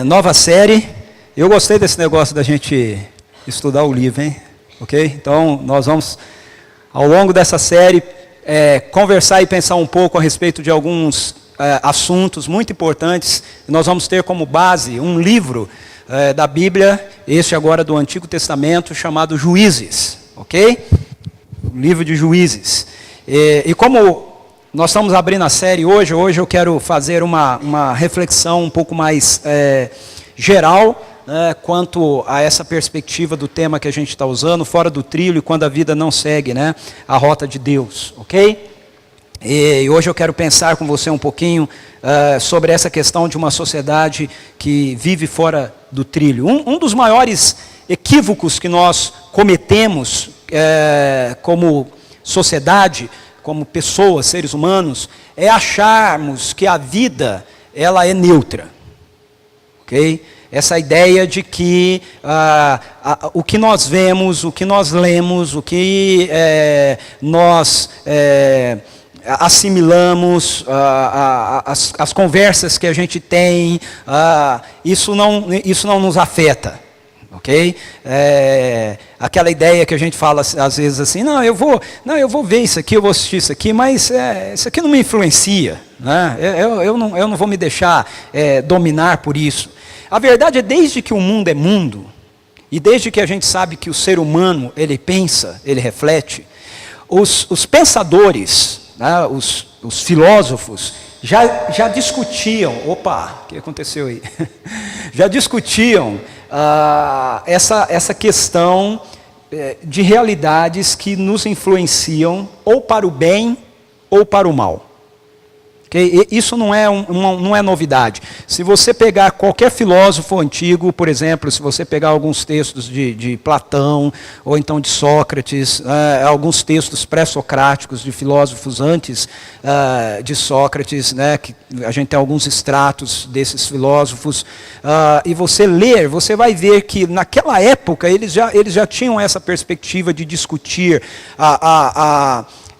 Nova série. Eu gostei desse negócio da gente estudar o livro, hein? Ok? Então, nós vamos, ao longo dessa série, conversar e pensar um pouco a respeito de alguns assuntos muito importantes. Nós vamos ter como base um livro da Bíblia, este agora do Antigo Testamento, chamado Juízes. Ok? O livro de Juízes. E como nós estamos abrindo a série hoje eu quero fazer uma reflexão um pouco mais geral, quanto a essa perspectiva do tema que a gente está usando, fora do trilho, quando a vida não segue a rota de Deus, ok? E hoje eu quero pensar com você um pouquinho sobre essa questão de uma sociedade que vive fora do trilho. Um dos maiores equívocos que nós cometemos como sociedade, como pessoas, seres humanos, é acharmos que a vida ela é neutra, ok? Essa ideia de que o que nós vemos, o que nós lemos, o que nós assimilamos, as conversas que a gente tem, isso não nos afeta. Ok? Aquela ideia que a gente fala às vezes assim, eu vou ver isso aqui, eu vou assistir isso aqui, mas isso aqui não me influencia, né? Eu não vou me deixar dominar por isso. A verdade é, desde que o mundo é mundo, e desde que a gente sabe que o ser humano, ele pensa, ele reflete, os pensadores, né, os filósofos, já discutiam, o que aconteceu aí? Já discutiam essa questão de realidades que nos influenciam ou para o bem ou para o mal. Okay? Isso não é novidade. Se você pegar qualquer filósofo antigo, por exemplo, se você pegar alguns textos de Platão, ou então de Sócrates, alguns textos pré-socráticos de filósofos antes de Sócrates, que a gente tem alguns extratos desses filósofos, e você ler, você vai ver que naquela época eles já tinham essa perspectiva de discutir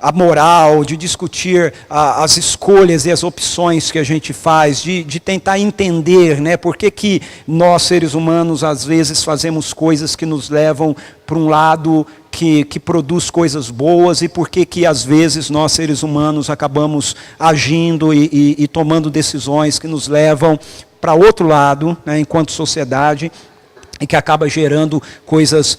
a moral, de discutir as escolhas e as opções que a gente faz, de tentar entender, por que nós, seres humanos, às vezes fazemos coisas que nos levam para um lado que produz coisas boas, e por que às vezes nós, seres humanos, acabamos agindo e tomando decisões que nos levam para outro lado, enquanto sociedade, e que acaba gerando coisas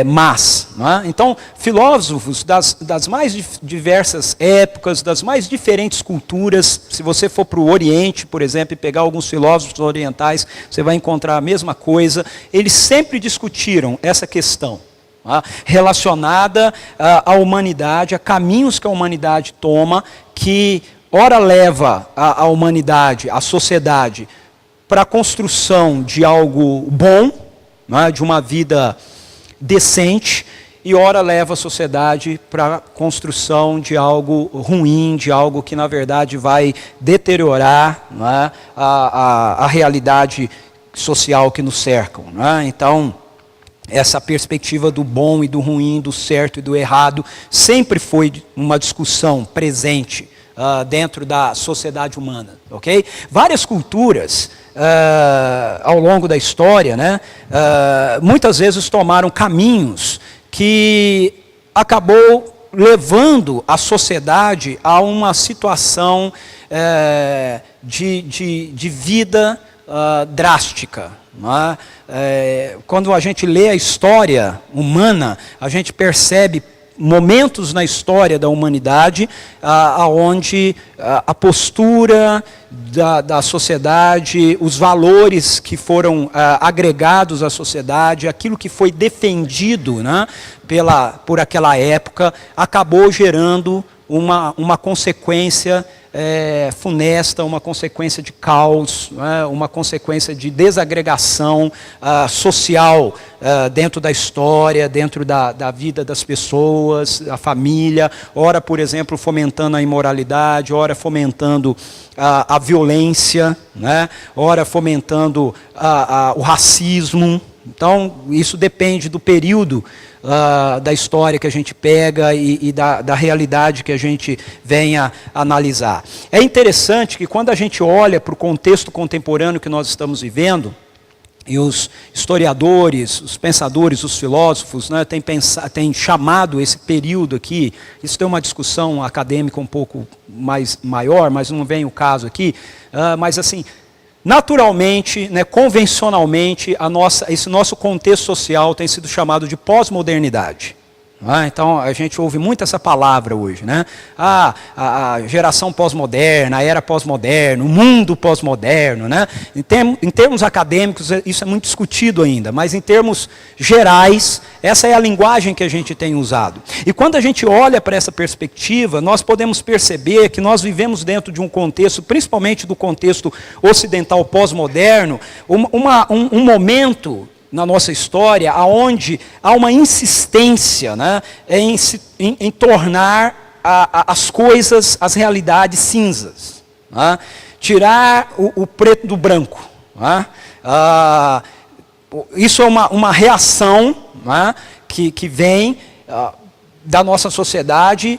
más. Não é? Então, filósofos das mais diversas épocas, das mais diferentes culturas, se você for para o Oriente, por exemplo, e pegar alguns filósofos orientais, você vai encontrar a mesma coisa. Eles sempre discutiram essa questão relacionada à humanidade, a caminhos que a humanidade toma, que ora leva a humanidade, a sociedade, para a construção de algo bom, de uma vida decente, e ora leva a sociedade para a construção de algo ruim, de algo que na verdade vai deteriorar a realidade social que nos cercam. Então, essa perspectiva do bom e do ruim, do certo e do errado, sempre foi uma discussão presente dentro da sociedade humana. Okay? Várias culturas ao longo da história, muitas vezes tomaram caminhos que acabou levando a sociedade a uma situação de vida drástica. Quando a gente lê a história humana, a gente percebe momentos na história da humanidade onde a postura da sociedade, os valores que foram agregados à sociedade, aquilo que foi defendido por aquela época, acabou gerando uma consequência funesta, uma consequência de caos, uma consequência de desagregação social dentro da história, dentro da vida das pessoas, a família, ora, por exemplo, fomentando a imoralidade, ora fomentando a violência, ora fomentando o racismo, Então, isso depende do período da história que a gente pega e da realidade que a gente venha analisar. É interessante que quando a gente olha para o contexto contemporâneo que nós estamos vivendo, e os historiadores, os pensadores, os filósofos, né, têm chamado esse período aqui, isso tem uma discussão acadêmica um pouco mais maior, mas não vem o caso aqui, mas assim, naturalmente, né, convencionalmente, esse nosso contexto social tem sido chamado de pós-modernidade. Então, a gente ouve muito essa palavra hoje, né? A geração pós-moderna, a era pós-moderna, o mundo pós-moderno, né? Em termos acadêmicos, isso é muito discutido ainda, mas em termos gerais, essa é a linguagem que a gente tem usado. E quando a gente olha para essa perspectiva, nós podemos perceber que nós vivemos dentro de um contexto, principalmente do contexto ocidental pós-moderno, um momento na nossa história, onde há uma insistência, né, em tornar as coisas, as realidades cinzas. Né? Tirar o preto do branco. Né? Isso é uma reação, né, que vem da nossa sociedade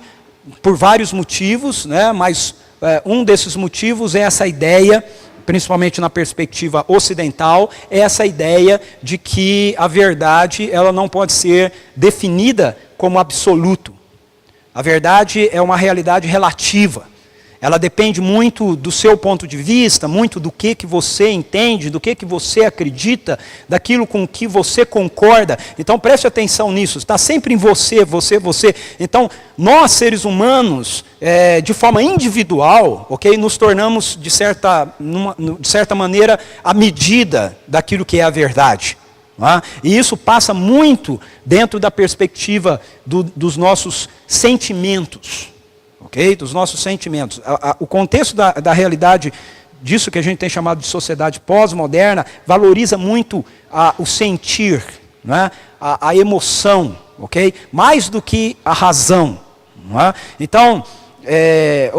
por vários motivos, né, mas um desses motivos é essa ideia, principalmente na perspectiva ocidental, é essa ideia de que a verdade ela não pode ser definida como absoluto. A verdade é uma realidade relativa. Ela depende muito do seu ponto de vista, muito do que você entende, do que você acredita, daquilo com que você concorda. Então preste atenção nisso, está sempre em você. Então nós seres humanos, de forma individual, okay, nos tornamos de certa maneira a medida daquilo que é a verdade. E isso passa muito dentro da perspectiva dos nossos sentimentos. Okay? Dos nossos sentimentos. O contexto da realidade disso que a gente tem chamado de sociedade pós-moderna valoriza muito o sentir, né? a emoção, okay? Mais do que a razão. Não é? Então,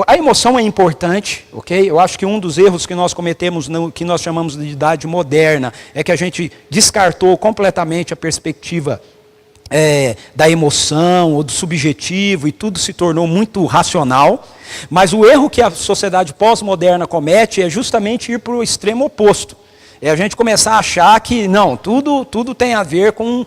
a emoção é importante, okay? Eu acho que um dos erros que nós cometemos, que nós chamamos de idade moderna, é que a gente descartou completamente a perspectiva da emoção ou do subjetivo, e tudo se tornou muito racional. Mas o erro que a sociedade pós-moderna comete é justamente ir para o extremo oposto. É a gente começar a achar que não, tudo tem a ver com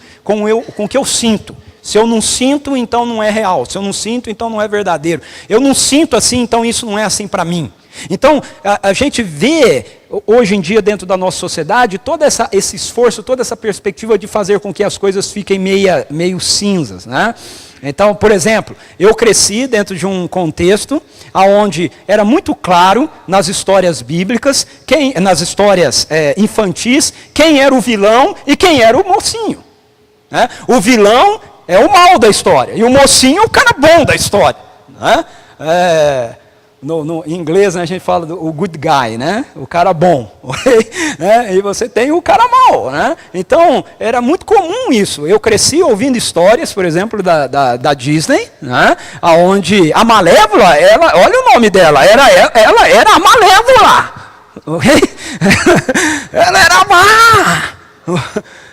o que eu sinto. Se eu não sinto, então não é real. Se eu não sinto, então não é verdadeiro. Eu não sinto assim, então isso não é assim para mim. Então, a gente vê, hoje em dia, dentro da nossa sociedade, todo esse esforço, toda essa perspectiva de fazer com que as coisas fiquem meio cinzas, né? Então, por exemplo, eu cresci dentro de um contexto onde era muito claro, nas histórias bíblicas, nas histórias infantis, quem era o vilão e quem era o mocinho. Né? O vilão é o mal da história, e o mocinho é o cara bom da história. Né? Em inglês, né, a gente fala o good guy, né? O cara bom. Né? E você tem o cara mau. Né? Então, era muito comum isso. Eu cresci ouvindo histórias, por exemplo, da Disney, né? Onde a Malévola, olha o nome dela, ela era a Malévola. Ela era má.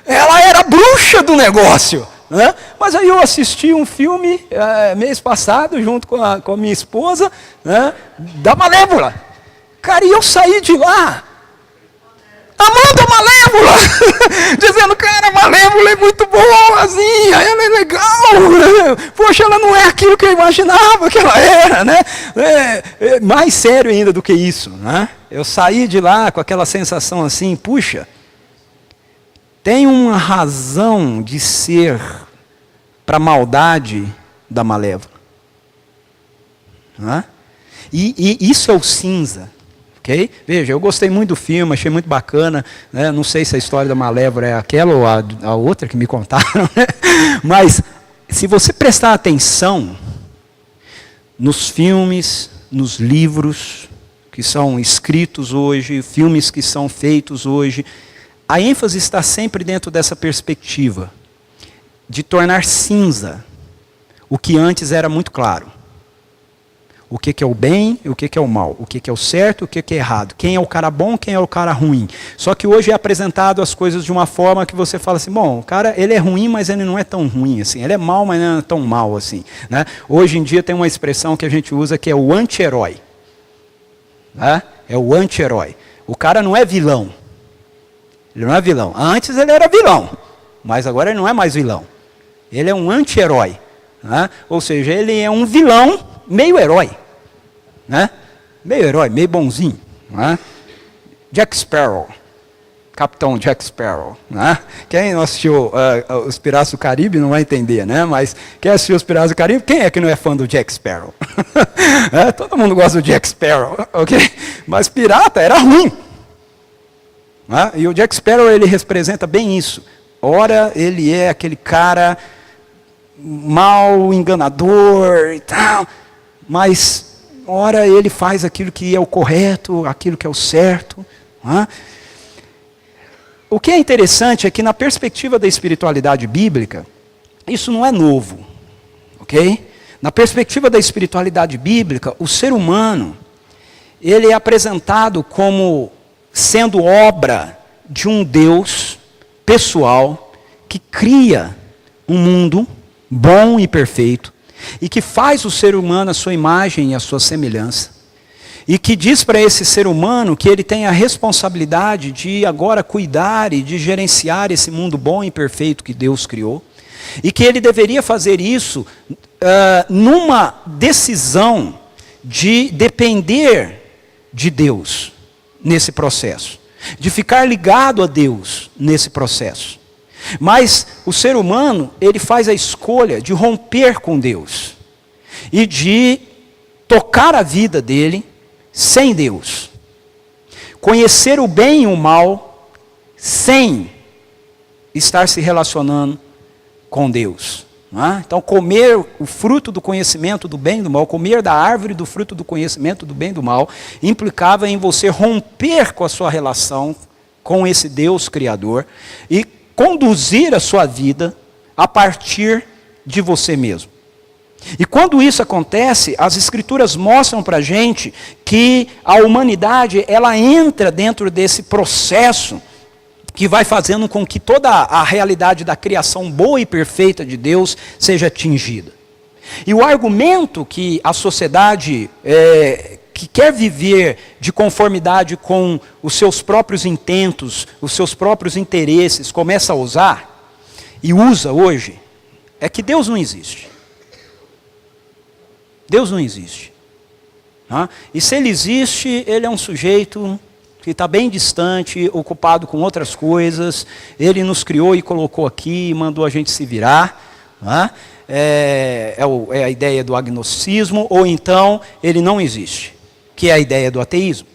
Ela era a bruxa do negócio. Né? Mas aí eu assisti um filme mês passado, junto com a minha esposa, né? Da Malévola. Cara, e eu saí de lá amando a Malévola, dizendo, cara, a Malévola é muito boazinha, ela é legal, né? Poxa, ela não é aquilo que eu imaginava que ela era, né? Mais sério ainda do que isso, né? Eu saí de lá com aquela sensação assim, puxa, tem uma razão de ser para a maldade da Malévola. Não é? E isso é o cinza. Okay? Veja, eu gostei muito do filme, achei muito bacana. Né? Não sei se a história da Malévola é aquela ou a outra que me contaram. Né? Mas, se você prestar atenção nos filmes, nos livros que são escritos hoje, filmes que são feitos hoje, a ênfase está sempre dentro dessa perspectiva de tornar cinza o que antes era muito claro. O que é o bem e o que é o mal. O que é o certo e o que é errado. Quem é o cara bom, quem é o cara ruim. Só que hoje é apresentado as coisas de uma forma que você fala assim, bom, o cara ele é ruim, mas ele não é tão ruim assim. Ele é mal, mas não é tão mal assim. Né? Hoje em dia tem uma expressão que a gente usa que é o anti-herói. Né? É o anti-herói. O cara não é vilão. Ele não é vilão. Antes ele era vilão, mas agora ele não é mais vilão. Ele é um anti-herói. Né? Ou seja, ele é um vilão meio herói. Né? Meio herói, meio bonzinho. Né? Jack Sparrow. Capitão Jack Sparrow. Né? Quem não assistiu Os Piratas do Caribe não vai entender, né? Mas quem assistiu Os Piratas do Caribe, quem é que não é fã do Jack Sparrow? Todo mundo gosta do Jack Sparrow. Okay? Mas pirata era ruim. E o Jack Sparrow ele representa bem isso. Ora, ele é aquele cara mal, enganador e tal, mas ora ele faz aquilo que é o correto, aquilo que é o certo. O que é interessante é que na perspectiva da espiritualidade bíblica, isso não é novo. Ok? Na perspectiva da espiritualidade bíblica, o ser humano, ele é apresentado como sendo obra de um Deus pessoal que cria um mundo bom e perfeito e que faz o ser humano a sua imagem e a sua semelhança e que diz para esse ser humano que ele tem a responsabilidade de agora cuidar e de gerenciar esse mundo bom e perfeito que Deus criou e que ele deveria fazer isso numa decisão de depender de Deus nesse processo, de ficar ligado a Deus nesse processo. Mas o ser humano, ele faz a escolha de romper com Deus e de tocar a vida dele sem Deus. Conhecer o bem e o mal sem estar se relacionando com Deus. Então, comer o fruto do conhecimento do bem e do mal, comer da árvore do fruto do conhecimento do bem e do mal, implicava em você romper com a sua relação com esse Deus Criador e conduzir a sua vida a partir de você mesmo. E quando isso acontece, as Escrituras mostram para a gente que a humanidade ela entra dentro desse processo que vai fazendo com que toda a realidade da criação boa e perfeita de Deus seja atingida. E o argumento que a sociedade que quer viver de conformidade com os seus próprios intentos, os seus próprios interesses, começa a usar, e usa hoje, é que Deus não existe. Deus não existe. E se ele existe, ele é um sujeito que está bem distante, ocupado com outras coisas, ele nos criou e colocou aqui, mandou a gente se virar. É a ideia do agnosticismo, ou então ele não existe, que é a ideia do ateísmo.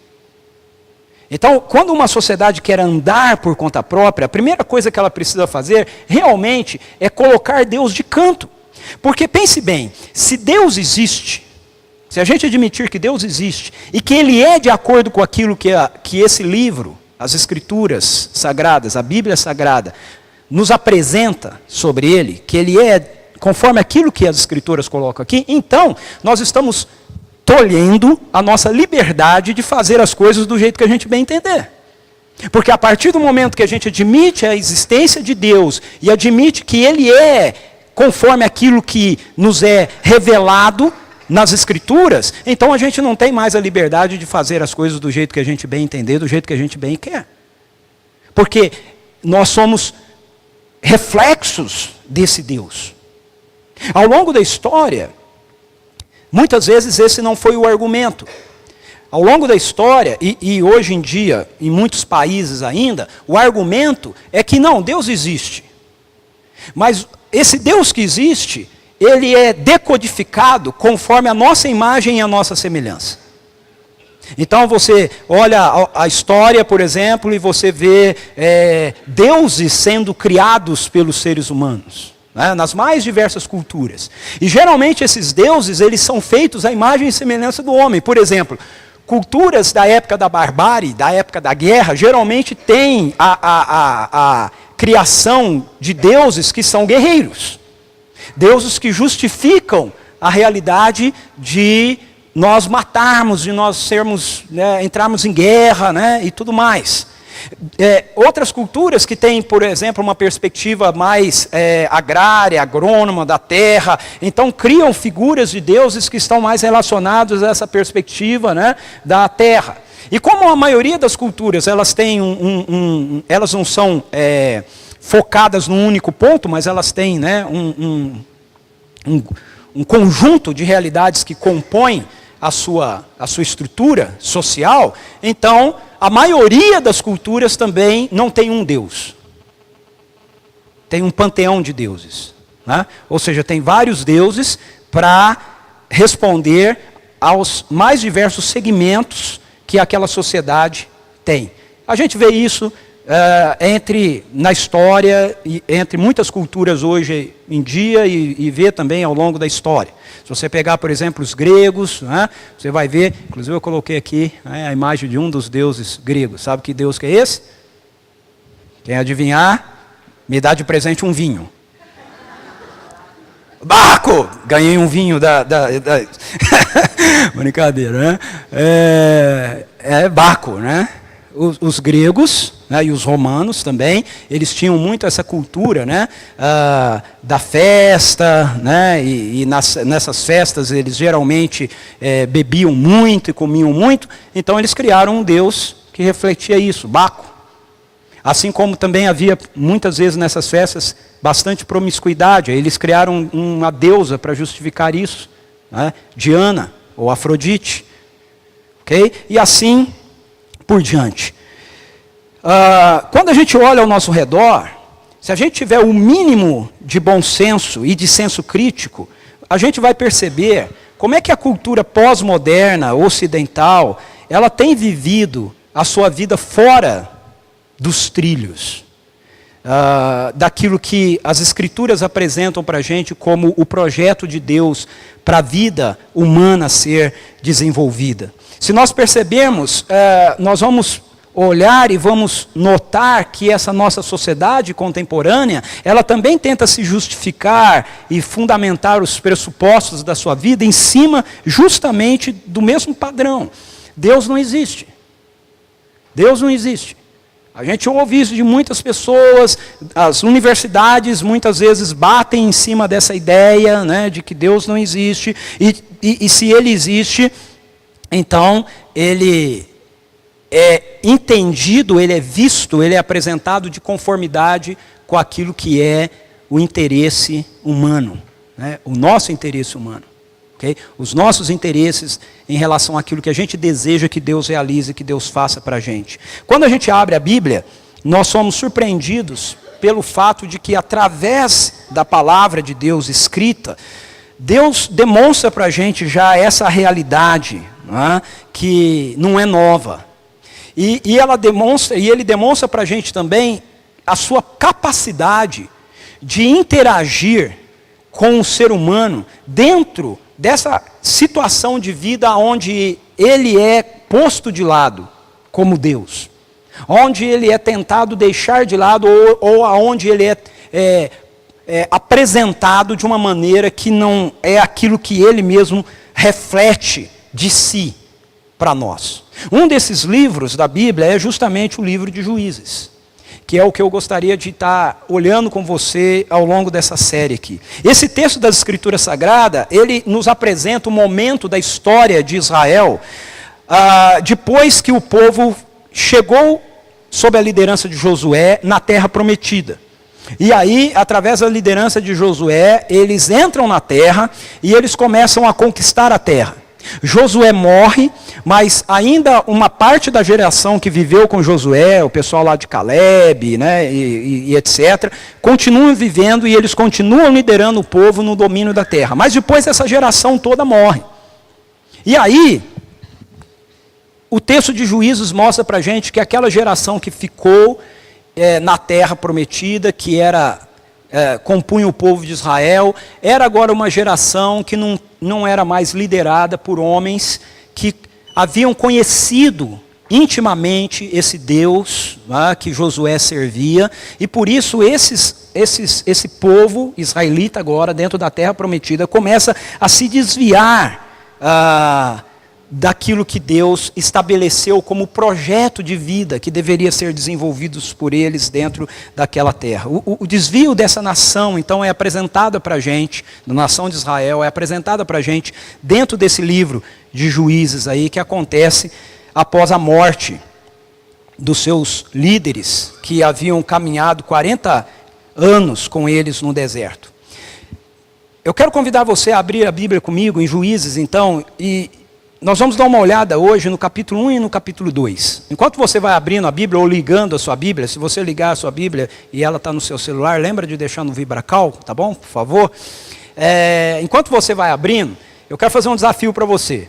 Então, quando uma sociedade quer andar por conta própria, a primeira coisa que ela precisa fazer, realmente, é colocar Deus de canto. Porque pense bem, se Deus existe, se a gente admitir que Deus existe, e que Ele é de acordo com aquilo que esse livro, as Escrituras Sagradas, a Bíblia Sagrada, nos apresenta sobre Ele, que Ele é conforme aquilo que as Escrituras colocam aqui, então nós estamos tolhendo a nossa liberdade de fazer as coisas do jeito que a gente bem entender. Porque a partir do momento que a gente admite a existência de Deus e admite que Ele é conforme aquilo que nos é revelado nas Escrituras, então a gente não tem mais a liberdade de fazer as coisas do jeito que a gente bem entender, do jeito que a gente bem quer. Porque nós somos reflexos desse Deus. Ao longo da história, muitas vezes esse não foi o argumento. Ao longo da história, e hoje em dia, em muitos países ainda, o argumento é que não, Deus existe. Mas esse Deus que existe, ele é decodificado conforme a nossa imagem e a nossa semelhança. Então você olha a história, por exemplo, e você vê deuses sendo criados pelos seres humanos, nas mais diversas culturas. E geralmente esses deuses, eles são feitos à imagem e semelhança do homem. Por exemplo, culturas da época da barbárie, da época da guerra, geralmente têm a criação de deuses que são guerreiros. Deuses que justificam a realidade de nós matarmos, de nós sermos, né, entrarmos em guerra, né, e tudo mais. Outras culturas que têm, por exemplo, uma perspectiva mais agrária, agrônoma da terra, então criam figuras de deuses que estão mais relacionados a essa perspectiva, né, da terra. E como a maioria das culturas, elas têm elas não são focadas num único ponto, mas elas têm, né, um conjunto de realidades que compõem a sua estrutura social, então a maioria das culturas também não tem um Deus. Tem um panteão de deuses, né? Ou seja, tem vários deuses para responder aos mais diversos segmentos que aquela sociedade tem. A gente vê isso na história, entre muitas culturas hoje em dia e vê também ao longo da história. Se você pegar, por exemplo, os gregos, né, você vai ver, inclusive eu coloquei aqui, né, a imagem de um dos deuses gregos. Sabe que deus que é esse? Quem adivinhar, me dá de presente um vinho. Baco! Ganhei um vinho da... Brincadeira, né? Baco, né? Os gregos, né, e os romanos também, eles tinham muito essa cultura, né, da festa, né, e nessas festas eles geralmente bebiam muito e comiam muito, então eles criaram um deus que refletia isso, Baco. Assim como também havia muitas vezes nessas festas bastante promiscuidade, aí eles criaram uma deusa para justificar isso, né, Diana ou Afrodite, ok? E assim por diante. Quando a gente olha ao nosso redor, se a gente tiver o mínimo de bom senso e de senso crítico, a gente vai perceber como é que a cultura pós-moderna, ocidental, ela tem vivido a sua vida fora dos trilhos, daquilo que as Escrituras apresentam para a gente como o projeto de Deus para a vida humana ser desenvolvida. Se nós percebermos, nós vamos olhar e vamos notar que essa nossa sociedade contemporânea, ela também tenta se justificar e fundamentar os pressupostos da sua vida em cima justamente do mesmo padrão. Deus não existe. Deus não existe. A gente ouve isso de muitas pessoas, as universidades muitas vezes batem em cima dessa ideia, né, de que Deus não existe, e se Ele existe, então Ele é entendido, Ele é visto, Ele é apresentado de conformidade com aquilo que é o interesse humano, né, o nosso interesse humano. Okay? Os nossos interesses em relação àquilo que a gente deseja que Deus realize, que Deus faça para a gente. Quando a gente abre a Bíblia, nós somos surpreendidos pelo fato de que através da palavra de Deus escrita, Deus demonstra para a gente já essa realidade, né, que não é nova. E Ele demonstra para a gente também a sua capacidade de interagir com o ser humano dentro dessa situação de vida onde ele é posto de lado como Deus, onde ele é tentado deixar de lado ou onde ele é apresentado de uma maneira que não é aquilo que ele mesmo reflete de si para nós. Um desses livros da Bíblia é justamente o livro de Juízes, que é o que eu gostaria de estar olhando com você ao longo dessa série aqui. Esse texto das Escrituras Sagradas, ele nos apresenta o momento da história de Israel, depois que o povo chegou sob a liderança de Josué na terra prometida. E aí, através da liderança de Josué, eles entram na terra e eles começam a conquistar a terra. Josué morre, mas ainda uma parte da geração que viveu com Josué, o pessoal lá de Caleb, né, e etc., continuam vivendo e eles continuam liderando o povo no domínio da terra. Mas depois essa geração toda morre. E aí, o texto de Juízes mostra para a gente que aquela geração que ficou na terra prometida, que compunha o povo de Israel, era agora uma geração que não era mais liderada por homens que haviam conhecido intimamente esse Deus, né, que Josué servia, e por isso esse povo israelita agora, dentro da terra prometida, começa a se desviar daquilo que Deus estabeleceu como projeto de vida que deveria ser desenvolvido por eles dentro daquela terra. O desvio dessa nação, então, é apresentado para a gente, da nação de Israel, é apresentado para a gente dentro desse livro de Juízes aí, que acontece após a morte dos seus líderes, que haviam caminhado 40 anos com eles no deserto. Eu quero convidar você a abrir a Bíblia comigo em Juízes, então, e nós vamos dar uma olhada hoje no capítulo 1 e no capítulo 2. Enquanto você vai abrindo a Bíblia ou ligando a sua Bíblia, se você ligar a sua Bíblia e ela está no seu celular, lembra de deixar no Vibracal, tá bom? Por favor. Enquanto você vai abrindo, eu quero fazer um desafio para você.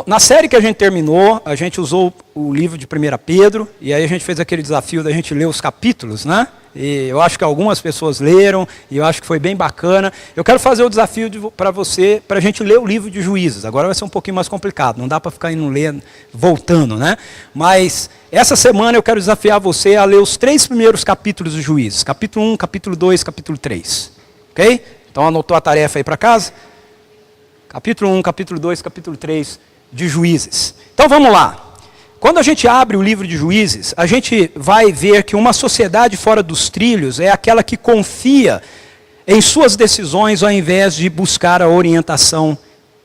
Na série que a gente terminou, a gente usou o livro de 1 Pedro, e aí a gente fez aquele desafio da gente ler os capítulos, né? E eu acho que algumas pessoas leram, e eu acho que foi bem bacana. Eu quero fazer o desafio para você, para a gente ler o livro de Juízes. Agora vai ser um pouquinho mais complicado, não dá para ficar indo ler, voltando, né? Mas essa semana eu quero desafiar você a ler os 3 primeiros capítulos de Juízes. Capítulo 1, capítulo 2, capítulo 3. Ok? Então anotou a tarefa aí para casa? Capítulo 1, capítulo 2, capítulo 3 de Juízes. Então vamos lá. Quando a gente abre o livro de Juízes, a gente vai ver que uma sociedade fora dos trilhos é aquela que confia em suas decisões ao invés de buscar a orientação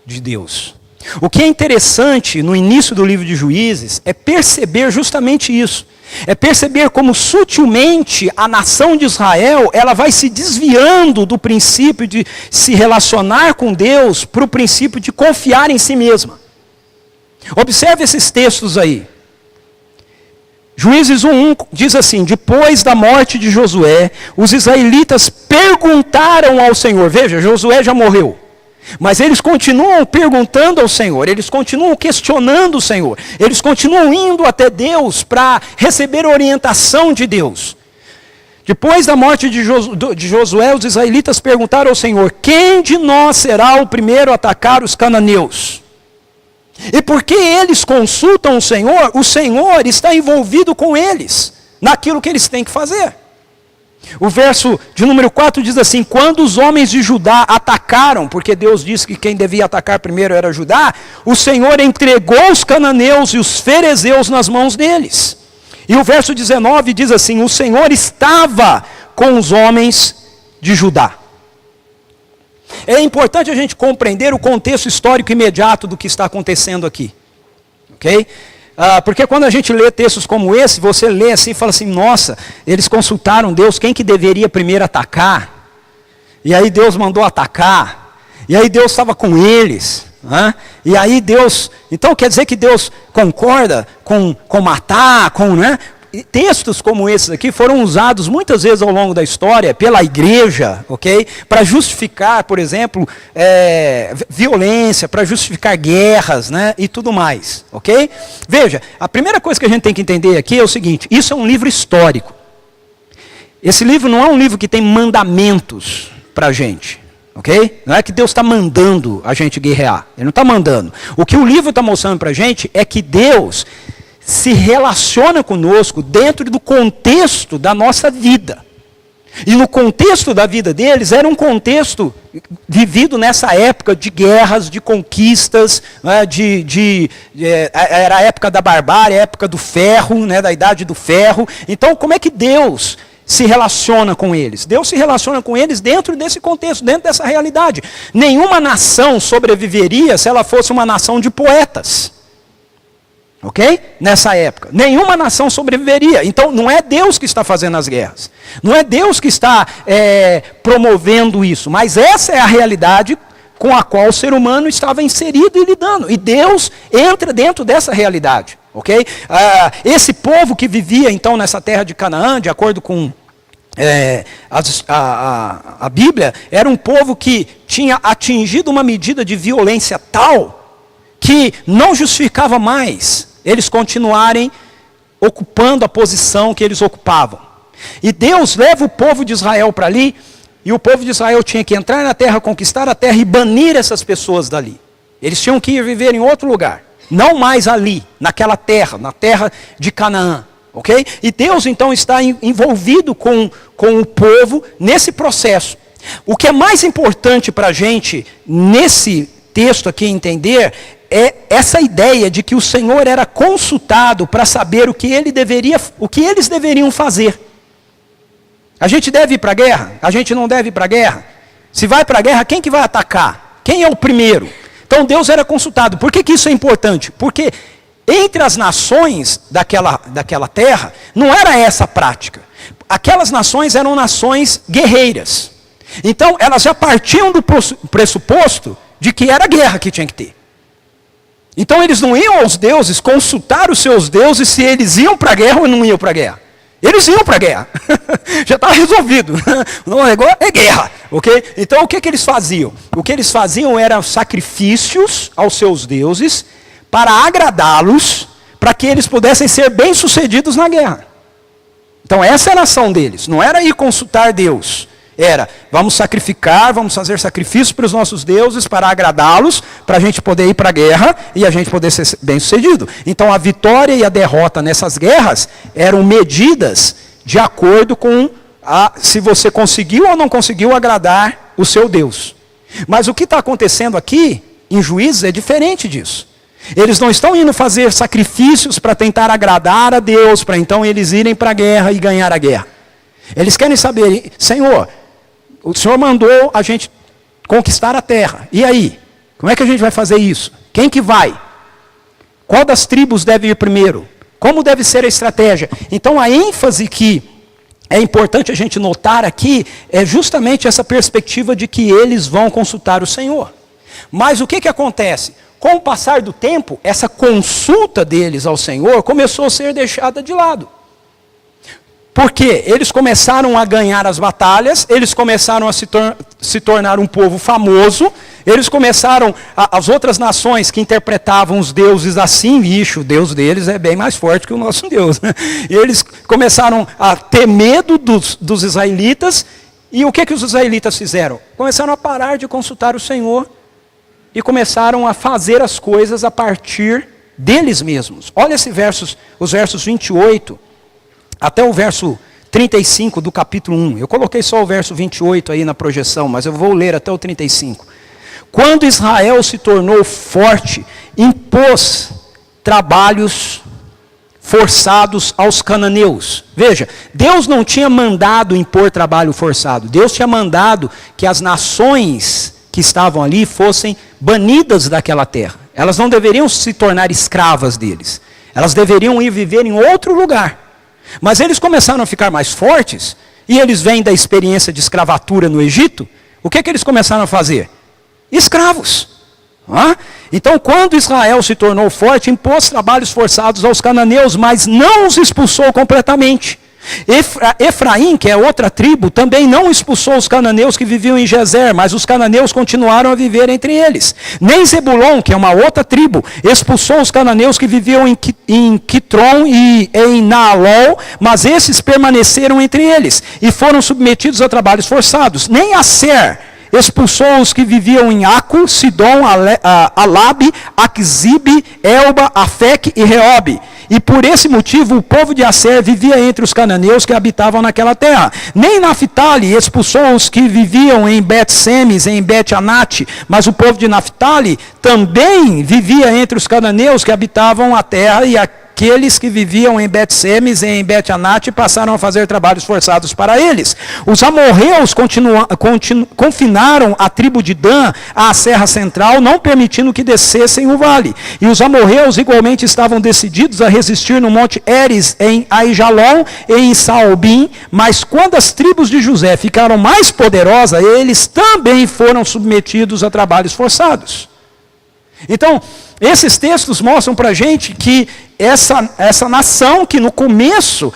de Deus. O que é interessante no início do livro de Juízes é perceber justamente isso. É perceber como sutilmente a nação de Israel ela vai se desviando do princípio de se relacionar com Deus para o princípio de confiar em si mesma. Observe esses textos aí. Juízes 1:1 diz assim: depois da morte de Josué, os israelitas perguntaram ao Senhor. Veja, Josué já morreu. Mas eles continuam perguntando ao Senhor, eles continuam questionando o Senhor, eles continuam indo até Deus para receber orientação de Deus. Depois da morte de Josué, os israelitas perguntaram ao Senhor: quem de nós será o primeiro a atacar os cananeus? E porque eles consultam o Senhor está envolvido com eles, naquilo que eles têm que fazer. O verso de número 4 diz assim: quando os homens de Judá atacaram, porque Deus disse que quem devia atacar primeiro era Judá, o Senhor entregou os cananeus e os ferezeus nas mãos deles. E o verso 19 diz assim: o Senhor estava com os homens de Judá. É importante a gente compreender o contexto histórico imediato do que está acontecendo aqui. Ok? Porque quando a gente lê textos como esse, você lê assim e fala assim: nossa, eles consultaram Deus, quem que deveria primeiro atacar? E aí Deus mandou atacar. E aí Deus estava com eles. E aí Deus... Então quer dizer que Deus concorda com matar, né? E textos como esses aqui foram usados muitas vezes ao longo da história pela igreja, ok? Para justificar, por exemplo, violência, para justificar guerras, né? E tudo mais, ok? Veja, a primeira coisa que a gente tem que entender aqui é o seguinte: isso é um livro histórico. Esse livro não é um livro que tem mandamentos para a gente, ok? Não é que Deus está mandando a gente guerrear, Ele não está mandando. O que o livro está mostrando para a gente é que Deus se relaciona conosco dentro do contexto da nossa vida. E no contexto da vida deles, era um contexto vivido nessa época de guerras, de conquistas, né, era a época da barbárie, a época do ferro, né, da idade do ferro. Então, como é que Deus se relaciona com eles? Deus se relaciona com eles dentro desse contexto, dentro dessa realidade. Nenhuma nação sobreviveria se ela fosse uma nação de poetas. Ok? Nessa época. Nenhuma nação sobreviveria. Então, não é Deus que está fazendo as guerras. Não é Deus que está promovendo isso. Mas essa é a realidade com a qual o ser humano estava inserido e lidando. E Deus entra dentro dessa realidade. Ok? Esse povo que vivia, então, nessa terra de Canaã, de acordo com a Bíblia, era um povo que tinha atingido uma medida de violência tal que não justificava mais eles continuarem ocupando a posição que eles ocupavam. E Deus leva o povo de Israel para ali, e o povo de Israel tinha que entrar na terra, conquistar a terra e banir essas pessoas dali. Eles tinham que ir viver em outro lugar, não mais ali, naquela terra, na terra de Canaã. Ok? E Deus então está envolvido com o povo nesse processo. O que é mais importante para a gente nesse texto aqui entender é essa ideia de que o Senhor era consultado para saber o que eles deveriam fazer. A gente deve ir para a guerra? A gente não deve ir para a guerra? Se vai para a guerra, quem que vai atacar? Quem é o primeiro? Então Deus era consultado. Por que isso é importante? Porque entre as nações daquela terra, não era essa a prática. Aquelas nações eram nações guerreiras. Então elas já partiam do pressuposto de que era guerra que tinha que ter. Então eles não iam aos deuses consultar os seus deuses se eles iam para a guerra ou não iam para a guerra. Eles iam para a guerra. Já estava resolvido. O negócio é guerra. Okay? Então o que eles faziam? O que eles faziam eram sacrifícios aos seus deuses para agradá-los, para que eles pudessem ser bem-sucedidos na guerra. Então essa era a ação deles. Não era ir consultar Deus. Era, vamos sacrificar, vamos fazer sacrifícios para os nossos deuses, para agradá-los, para a gente poder ir para a guerra e a gente poder ser bem-sucedido. Então a vitória e a derrota nessas guerras eram medidas de acordo com se você conseguiu ou não conseguiu agradar o seu Deus. Mas o que está acontecendo aqui, em Juízes, é diferente disso. Eles não estão indo fazer sacrifícios para tentar agradar a Deus, para então eles irem para a guerra e ganhar a guerra. Eles querem saber, Senhor, o Senhor mandou a gente conquistar a terra. E aí? Como é que a gente vai fazer isso? Quem que vai? Qual das tribos deve ir primeiro? Como deve ser a estratégia? Então a ênfase que é importante a gente notar aqui é justamente essa perspectiva de que eles vão consultar o Senhor. Mas o que acontece? Com o passar do tempo, essa consulta deles ao Senhor começou a ser deixada de lado. Porque eles começaram a ganhar as batalhas, eles começaram a se tornar um povo famoso, eles começaram, as outras nações que interpretavam os deuses assim, o Deus deles é bem mais forte que o nosso Deus. Né? E eles começaram a ter medo dos israelitas, e o que os israelitas fizeram? Começaram a parar de consultar o Senhor, e começaram a fazer as coisas a partir deles mesmos. Olha os versos 28, até o verso 35 do capítulo 1. Eu coloquei só o verso 28 aí na projeção, mas eu vou ler até o 35. Quando Israel se tornou forte, impôs trabalhos forçados aos cananeus. Veja, Deus não tinha mandado impor trabalho forçado. Deus tinha mandado que as nações que estavam ali fossem banidas daquela terra. Elas não deveriam se tornar escravas deles. Elas deveriam ir viver em outro lugar. Mas eles começaram a ficar mais fortes, e eles vêm da experiência de escravatura no Egito. O que eles começaram a fazer? Escravos. Então, quando Israel se tornou forte, impôs trabalhos forçados aos cananeus, mas não os expulsou completamente. Efraim, que é outra tribo, também não expulsou os cananeus que viviam em Gezer, mas os cananeus continuaram a viver entre eles. Nem Zebulon, que é uma outra tribo, expulsou os cananeus que viviam em Quitron e em Naalol, mas esses permaneceram entre eles e foram submetidos a trabalhos forçados. Nem Aser expulsou os que viviam em Aco, Sidom, Alabe, Aquzibe, Elba, Afec e Reobe. E por esse motivo o povo de Aser vivia entre os cananeus que habitavam naquela terra. Nem Naphtali expulsou os que viviam em Bet-Semes, em Bet-Anate, mas o povo de Naphtali também vivia entre os cananeus que habitavam a terra, e aqueles que viviam em Bet-Semes e em Bet-Anate passaram a fazer trabalhos forçados para eles. Os amorreus confinaram a tribo de Dan à serra central, não permitindo que descessem o vale. E os amorreus igualmente estavam decididos a resistir no monte Eres, em Aijalon e em Saalbim, mas quando as tribos de José ficaram mais poderosas, eles também foram submetidos a trabalhos forçados. Então, esses textos mostram para a gente que essa nação que no começo,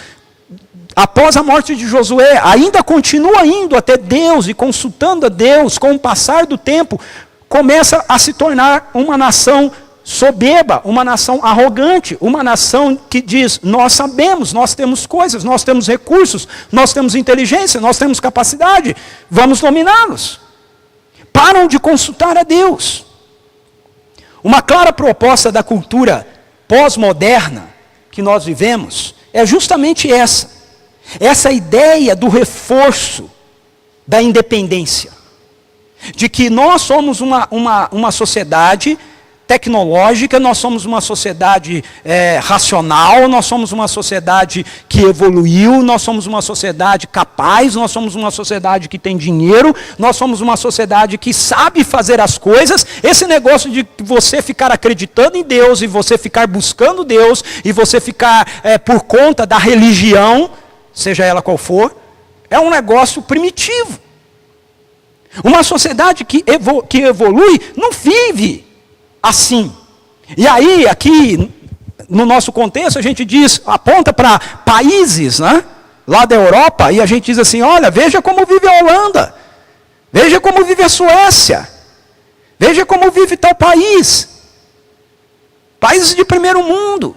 após a morte de Josué, ainda continua indo até Deus e consultando a Deus, com o passar do tempo, começa a se tornar uma nação soberba, uma nação arrogante, uma nação que diz, nós sabemos, nós temos coisas, nós temos recursos, nós temos inteligência, nós temos capacidade, vamos dominá-los. Param de consultar a Deus. Uma clara proposta da cultura pós-moderna que nós vivemos é justamente essa ideia do reforço da independência. de que nós somos uma sociedade tecnológica, nós somos uma sociedade racional, nós somos uma sociedade que evoluiu, nós somos uma sociedade capaz, nós somos uma sociedade que tem dinheiro, nós somos uma sociedade que sabe fazer as coisas. Esse negócio de você ficar acreditando em Deus e você ficar buscando Deus e você ficar por conta da religião, seja ela qual for, é um negócio primitivo. Uma sociedade que evolui não vive assim. E aí, aqui, no nosso contexto, a gente aponta para países, né, lá da Europa, e a gente diz assim, olha, veja como vive a Holanda, veja como vive a Suécia, veja como vive tal país. Países de primeiro mundo,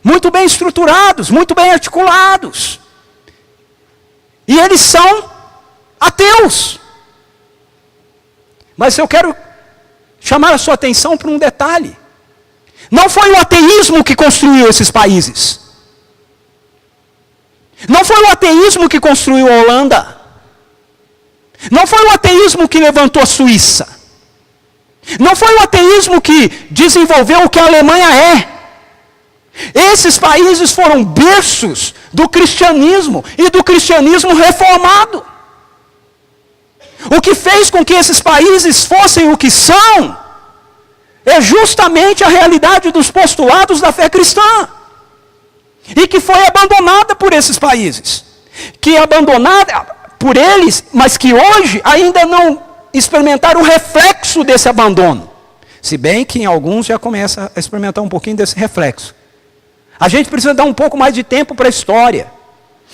muito bem estruturados, muito bem articulados. E eles são ateus. Mas eu quero chamar a sua atenção para um detalhe. Não foi o ateísmo que construiu esses países. Não foi o ateísmo que construiu a Holanda. Não foi o ateísmo que levantou a Suíça. Não foi o ateísmo que desenvolveu o que a Alemanha é. Esses países foram berços do cristianismo e do cristianismo reformado. O que fez com que esses países fossem o que são é justamente a realidade dos postulados da fé cristã. E que foi abandonada por esses países. Que é abandonada por eles, mas que hoje ainda não experimentaram o reflexo desse abandono. Se bem que em alguns já começa a experimentar um pouquinho desse reflexo. A gente precisa dar um pouco mais de tempo para a história.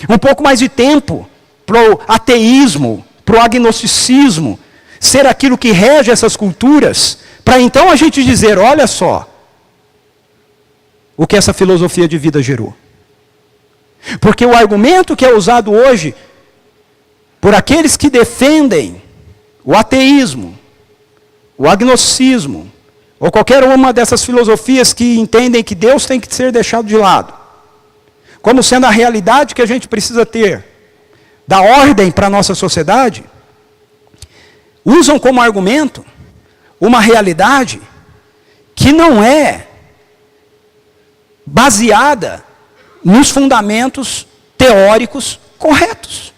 Um pouco mais de tempo para o ateísmo, para o agnosticismo, ser aquilo que rege essas culturas, para então a gente dizer, olha só, o que essa filosofia de vida gerou. Porque o argumento que é usado hoje, por aqueles que defendem o ateísmo, o agnosticismo, ou qualquer uma dessas filosofias que entendem que Deus tem que ser deixado de lado, como sendo a realidade que a gente precisa ter, da ordem para a nossa sociedade, usam como argumento uma realidade que não é baseada nos fundamentos teóricos corretos.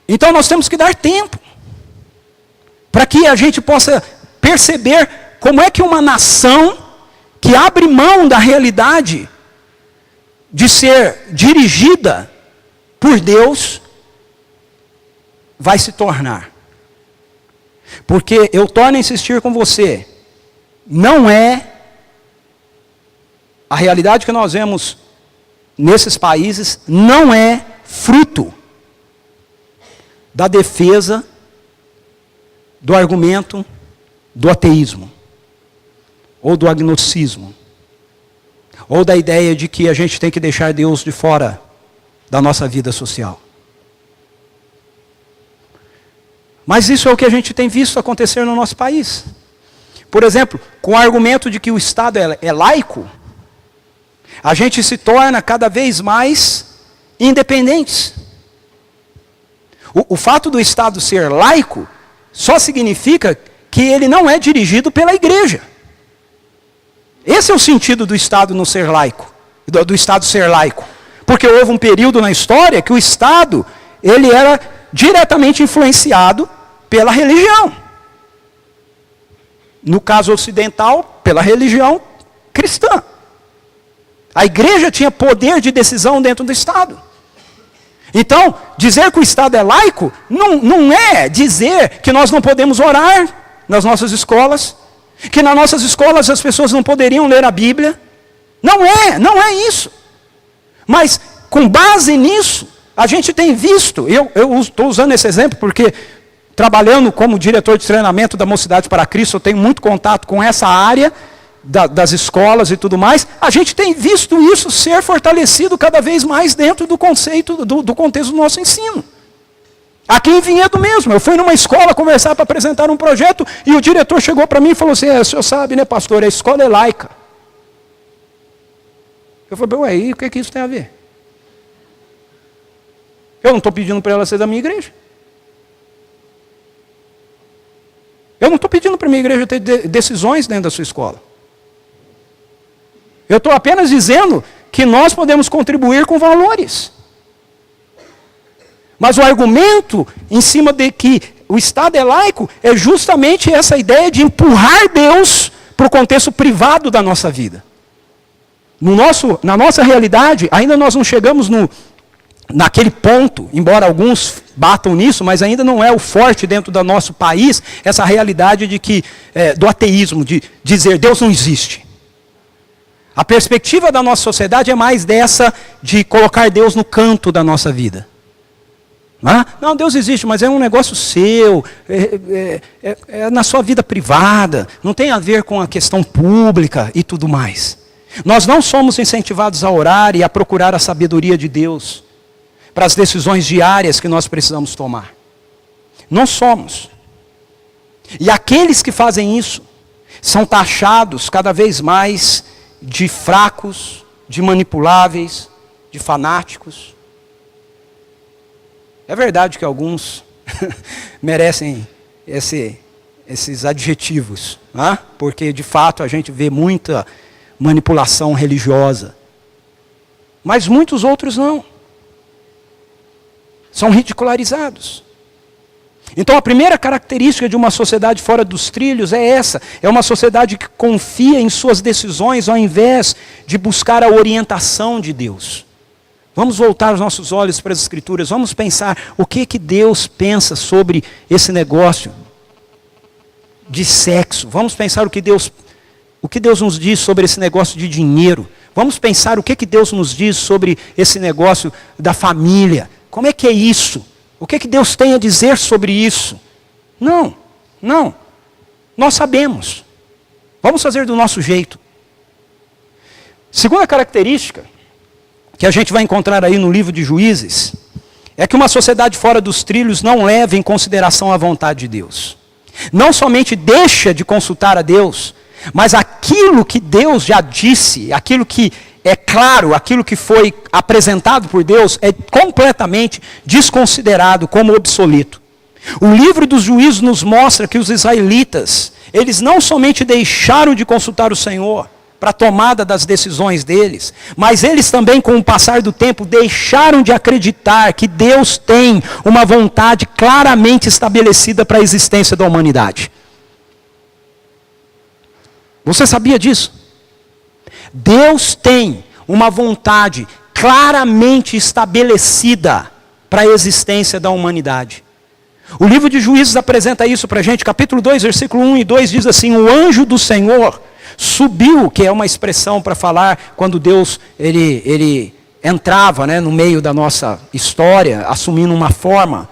Então nós temos que dar tempo para que a gente possa perceber como é que uma nação que abre mão da realidade de ser dirigida por Deus, vai se tornar. Porque eu torno a insistir com você, não é a realidade que nós vemos nesses países, não é fruto da defesa do argumento do ateísmo, ou do agnosticismo, ou da ideia de que a gente tem que deixar Deus de fora da nossa vida social. Mas isso é o que a gente tem visto acontecer no nosso país. Por exemplo, com o argumento de que o Estado é laico, a gente se torna cada vez mais independentes. O fato do Estado ser laico só significa que ele não é dirigido pela igreja. Esse é o sentido do Estado não ser laico, do Estado ser laico. Porque houve um período na história que o Estado, ele era diretamente influenciado pela religião. No caso ocidental, pela religião cristã. A igreja tinha poder de decisão dentro do Estado. Então, dizer que o Estado é laico, não é dizer que nós não podemos orar nas nossas escolas, que nas nossas escolas as pessoas não poderiam ler a Bíblia. Não é isso. Mas, com base nisso, a gente tem visto, eu estou usando esse exemplo porque, trabalhando como diretor de treinamento da Mocidade para Cristo, eu tenho muito contato com essa área das escolas e tudo mais. A gente tem visto isso ser fortalecido cada vez mais dentro do conceito, do contexto do nosso ensino. Aqui em Vinhedo mesmo, eu fui numa escola conversar para apresentar um projeto e o diretor chegou para mim e falou assim, o senhor sabe, né, pastor, a escola é laica. Eu falei, ué, e o que isso tem a ver? Eu não estou pedindo para ela ser da minha igreja. Eu não estou pedindo para a minha igreja ter decisões dentro da sua escola. Eu estou apenas dizendo que nós podemos contribuir com valores. Mas o argumento em cima de que o Estado é laico é justamente essa ideia de empurrar Deus para o contexto privado da nossa vida. Na nossa realidade, ainda nós não chegamos naquele ponto, embora alguns batam nisso, mas ainda não é o forte dentro do nosso país, essa realidade de que, do ateísmo, de dizer Deus não existe. A perspectiva da nossa sociedade é mais dessa de colocar Deus no canto da nossa vida. Não, Deus existe, mas é um negócio seu, é na sua vida privada, não tem a ver com a questão pública e tudo mais. Nós não somos incentivados a orar e a procurar a sabedoria de Deus para as decisões diárias que nós precisamos tomar. Não somos. E aqueles que fazem isso são taxados cada vez mais de fracos, de manipuláveis, de fanáticos. É verdade que alguns merecem esses adjetivos, porque de fato a gente vê muita manipulação religiosa. Mas muitos outros não. São ridicularizados. Então a primeira característica de uma sociedade fora dos trilhos é essa. É uma sociedade que confia em suas decisões ao invés de buscar a orientação de Deus. Vamos voltar os nossos olhos para as Escrituras. Vamos pensar o que Deus pensa sobre esse negócio de sexo. Vamos pensar o que Deus nos diz sobre esse negócio de dinheiro. Vamos pensar o que Deus nos diz sobre esse negócio da família. Como é que é isso? O que Deus tem a dizer sobre isso? Não. Nós sabemos. Vamos fazer do nosso jeito. Segunda característica que a gente vai encontrar aí no livro de Juízes, é que uma sociedade fora dos trilhos não leva em consideração a vontade de Deus. Não somente deixa de consultar a Deus, mas aquilo que Deus já disse, aquilo que é claro, aquilo que foi apresentado por Deus, é completamente desconsiderado como obsoleto. O livro dos Juízes nos mostra que os israelitas, eles não somente deixaram de consultar o Senhor para a tomada das decisões deles, mas eles também, com o passar do tempo, deixaram de acreditar que Deus tem uma vontade claramente estabelecida para a existência da humanidade. Você sabia disso? Deus tem uma vontade claramente estabelecida para a existência da humanidade. O livro de Juízes apresenta isso para a gente, capítulo 2, versículo 1 e 2 diz assim: o anjo do Senhor subiu, que é uma expressão para falar quando Deus ele entrava, no meio da nossa história, assumindo uma forma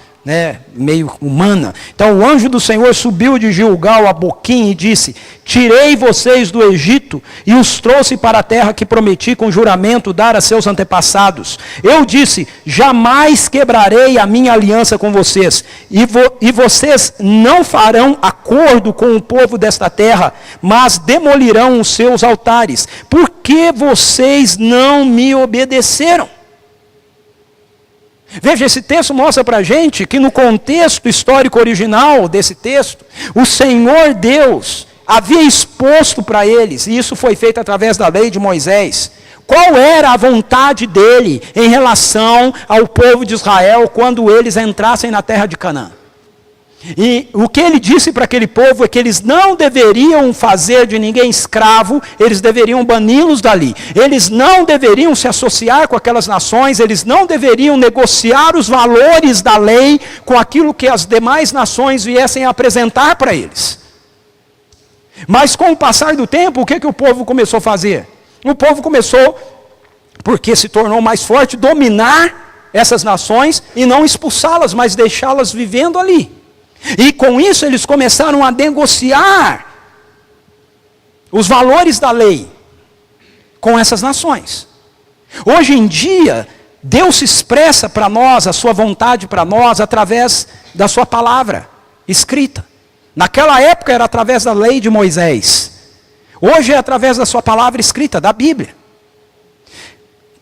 meio humana. Então o anjo do Senhor subiu de Gilgal a Boquim e disse: tirei vocês do Egito e os trouxe para a terra que prometi com juramento dar a seus antepassados. Eu disse: jamais quebrarei a minha aliança com vocês, e vocês não farão acordo com o povo desta terra, mas demolirão os seus altares, porque vocês não me obedeceram. Veja, esse texto mostra para a gente que no contexto histórico original desse texto, o Senhor Deus havia exposto para eles, e isso foi feito através da lei de Moisés, qual era a vontade dele em relação ao povo de Israel quando eles entrassem na terra de Canaã. E o que ele disse para aquele povo é que eles não deveriam fazer de ninguém escravo, eles deveriam bani-los dali. Eles não deveriam se associar com aquelas nações, eles não deveriam negociar os valores da lei com aquilo que as demais nações viessem a apresentar para eles. Mas com o passar do tempo, o que o povo começou a fazer? O povo começou, porque se tornou mais forte, dominar essas nações e não expulsá-las, mas deixá-las vivendo ali. E com isso eles começaram a negociar os valores da lei com essas nações. Hoje em dia, Deus se expressa para nós, a sua vontade para nós, através da sua palavra escrita. Naquela época era através da lei de Moisés. Hoje é através da sua palavra escrita, da Bíblia.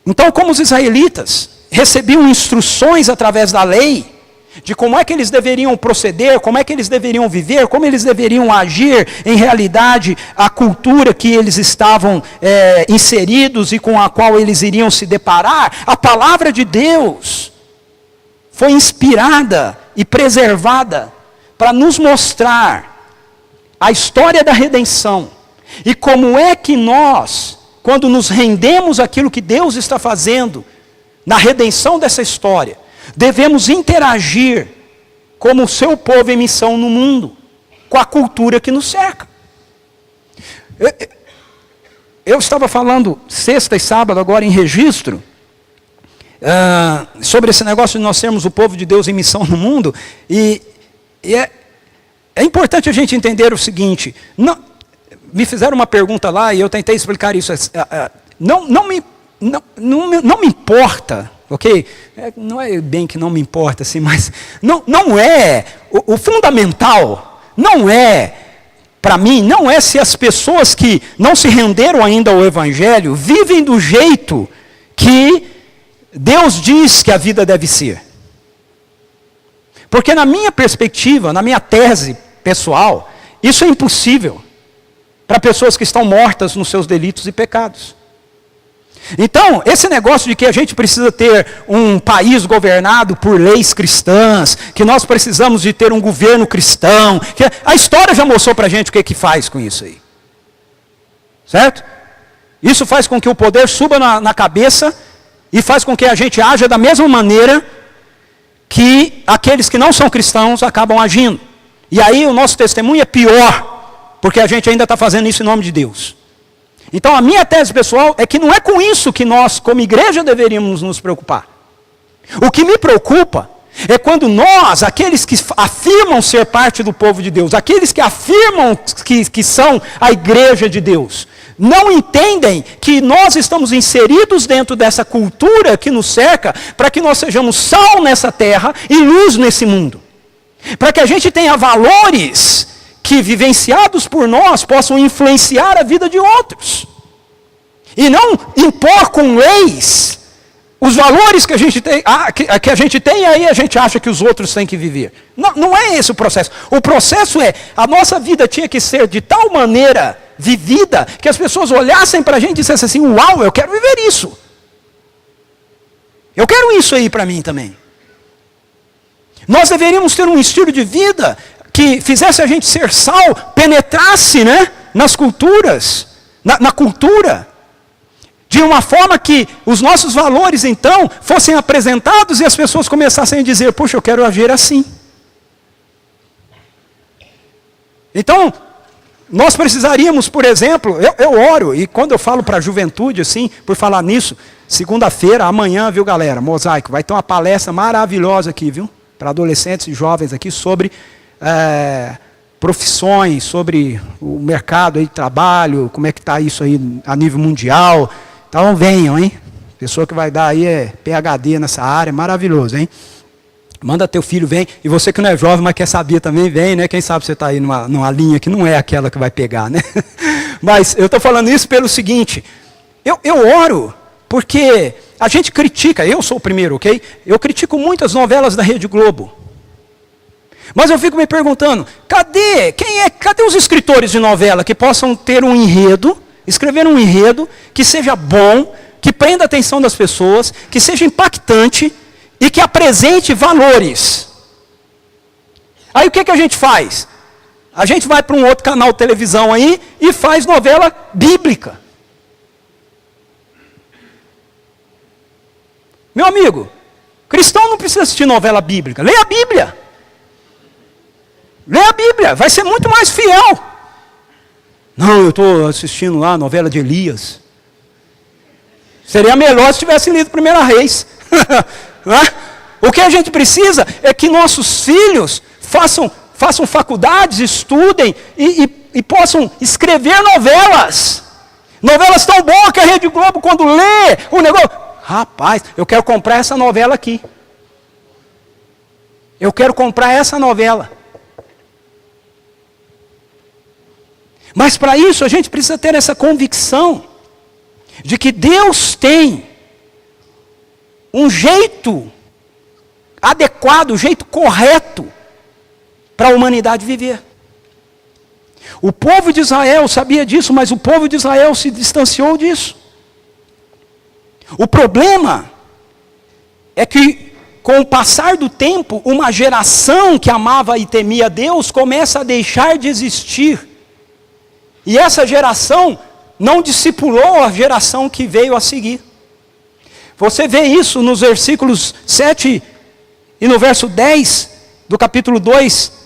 Então, como os israelitas recebiam instruções através da lei, de como é que eles deveriam proceder, como é que eles deveriam viver, como eles deveriam agir, em realidade, a cultura que eles estavam inseridos e com a qual eles iriam se deparar. A palavra de Deus foi inspirada e preservada para nos mostrar a história da redenção e como é que nós, quando nos rendemos àquilo que Deus está fazendo na redenção dessa história, devemos interagir como o seu povo em missão no mundo, com a cultura que nos cerca. Eu estava falando sexta e sábado, agora em registro, sobre esse negócio de nós sermos o povo de Deus em missão no mundo, e é importante a gente entender o seguinte, me fizeram uma pergunta lá e eu tentei explicar isso, não me importa, ok? Não é bem que não me importa, assim, mas não é, o fundamental não é, para mim, não é se as pessoas que não se renderam ainda ao Evangelho vivem do jeito que Deus diz que a vida deve ser. Porque na minha perspectiva, na minha tese pessoal, isso é impossível para pessoas que estão mortas nos seus delitos e pecados. Então, esse negócio de que a gente precisa ter um país governado por leis cristãs, que nós precisamos de ter um governo cristão, que a história já mostrou para a gente o que faz com isso aí. Certo? Isso faz com que o poder suba na cabeça e faz com que a gente haja da mesma maneira que aqueles que não são cristãos acabam agindo. E aí o nosso testemunho é pior, porque a gente ainda está fazendo isso em nome de Deus. Então a minha tese pessoal é que não é com isso que nós, como igreja, deveríamos nos preocupar. O que me preocupa é quando nós, aqueles que afirmam ser parte do povo de Deus, aqueles que afirmam que são a igreja de Deus, não entendem que nós estamos inseridos dentro dessa cultura que nos cerca, para que nós sejamos sal nessa terra e luz nesse mundo. Para que a gente tenha valores que, vivenciados por nós, possam influenciar a vida de outros. E não impor com leis os valores que a gente tem, que a gente tem, e aí a gente acha que os outros têm que viver. Não é esse o processo. O processo é, a nossa vida tinha que ser de tal maneira vivida, que as pessoas olhassem para a gente e dissessem assim, uau, eu quero viver isso. Eu quero isso aí para mim também. Nós deveríamos ter um estilo de vida que fizesse a gente ser sal, penetrasse, né, nas culturas, na cultura, de uma forma que os nossos valores, então, fossem apresentados e as pessoas começassem a dizer, puxa, eu quero agir assim. Então, nós precisaríamos, por exemplo, eu oro, e quando eu falo para a juventude, assim, por falar nisso, segunda-feira, amanhã, viu galera, Mosaico, vai ter uma palestra maravilhosa aqui, viu? Para adolescentes e jovens aqui, sobre profissões, sobre o mercado aí de trabalho, como é que está isso aí a nível mundial. Então venham, hein? Pessoa que vai dar aí é PhD nessa área, maravilhoso, hein? Manda teu filho, vem. E você que não é jovem, mas quer saber também, vem, né? Quem sabe você está aí numa linha que não é aquela que vai pegar, né? Mas eu estou falando isso pelo seguinte, eu oro porque a gente critica, eu sou o primeiro, ok? Eu critico muitas novelas da Rede Globo. Mas eu fico me perguntando, cadê os escritores de novela que possam ter um enredo, escrever um enredo que seja bom, que prenda a atenção das pessoas, que seja impactante e que apresente valores. Aí o que a gente faz? A gente vai para um outro canal de televisão aí e faz novela bíblica. Meu amigo, cristão não precisa assistir novela bíblica, leia a Bíblia. Leia a Bíblia, vai ser muito mais fiel. Não, eu estou assistindo lá a novela de Elias. Seria melhor se tivesse lido 1 Reis. O que a gente precisa é que nossos filhos façam faculdades, estudem e possam escrever novelas. Novelas tão boas que a Rede Globo, quando lê o negócio... Rapaz, eu quero comprar essa novela aqui. Eu quero comprar essa novela. Mas para isso a gente precisa ter essa convicção de que Deus tem um jeito adequado, o jeito correto para a humanidade viver. O povo de Israel sabia disso, mas o povo de Israel se distanciou disso. O problema é que, com o passar do tempo, uma geração que amava e temia Deus começa a deixar de existir. E essa geração não discipulou a geração que veio a seguir. Você vê isso nos versículos 7 e no verso 10 do capítulo 2.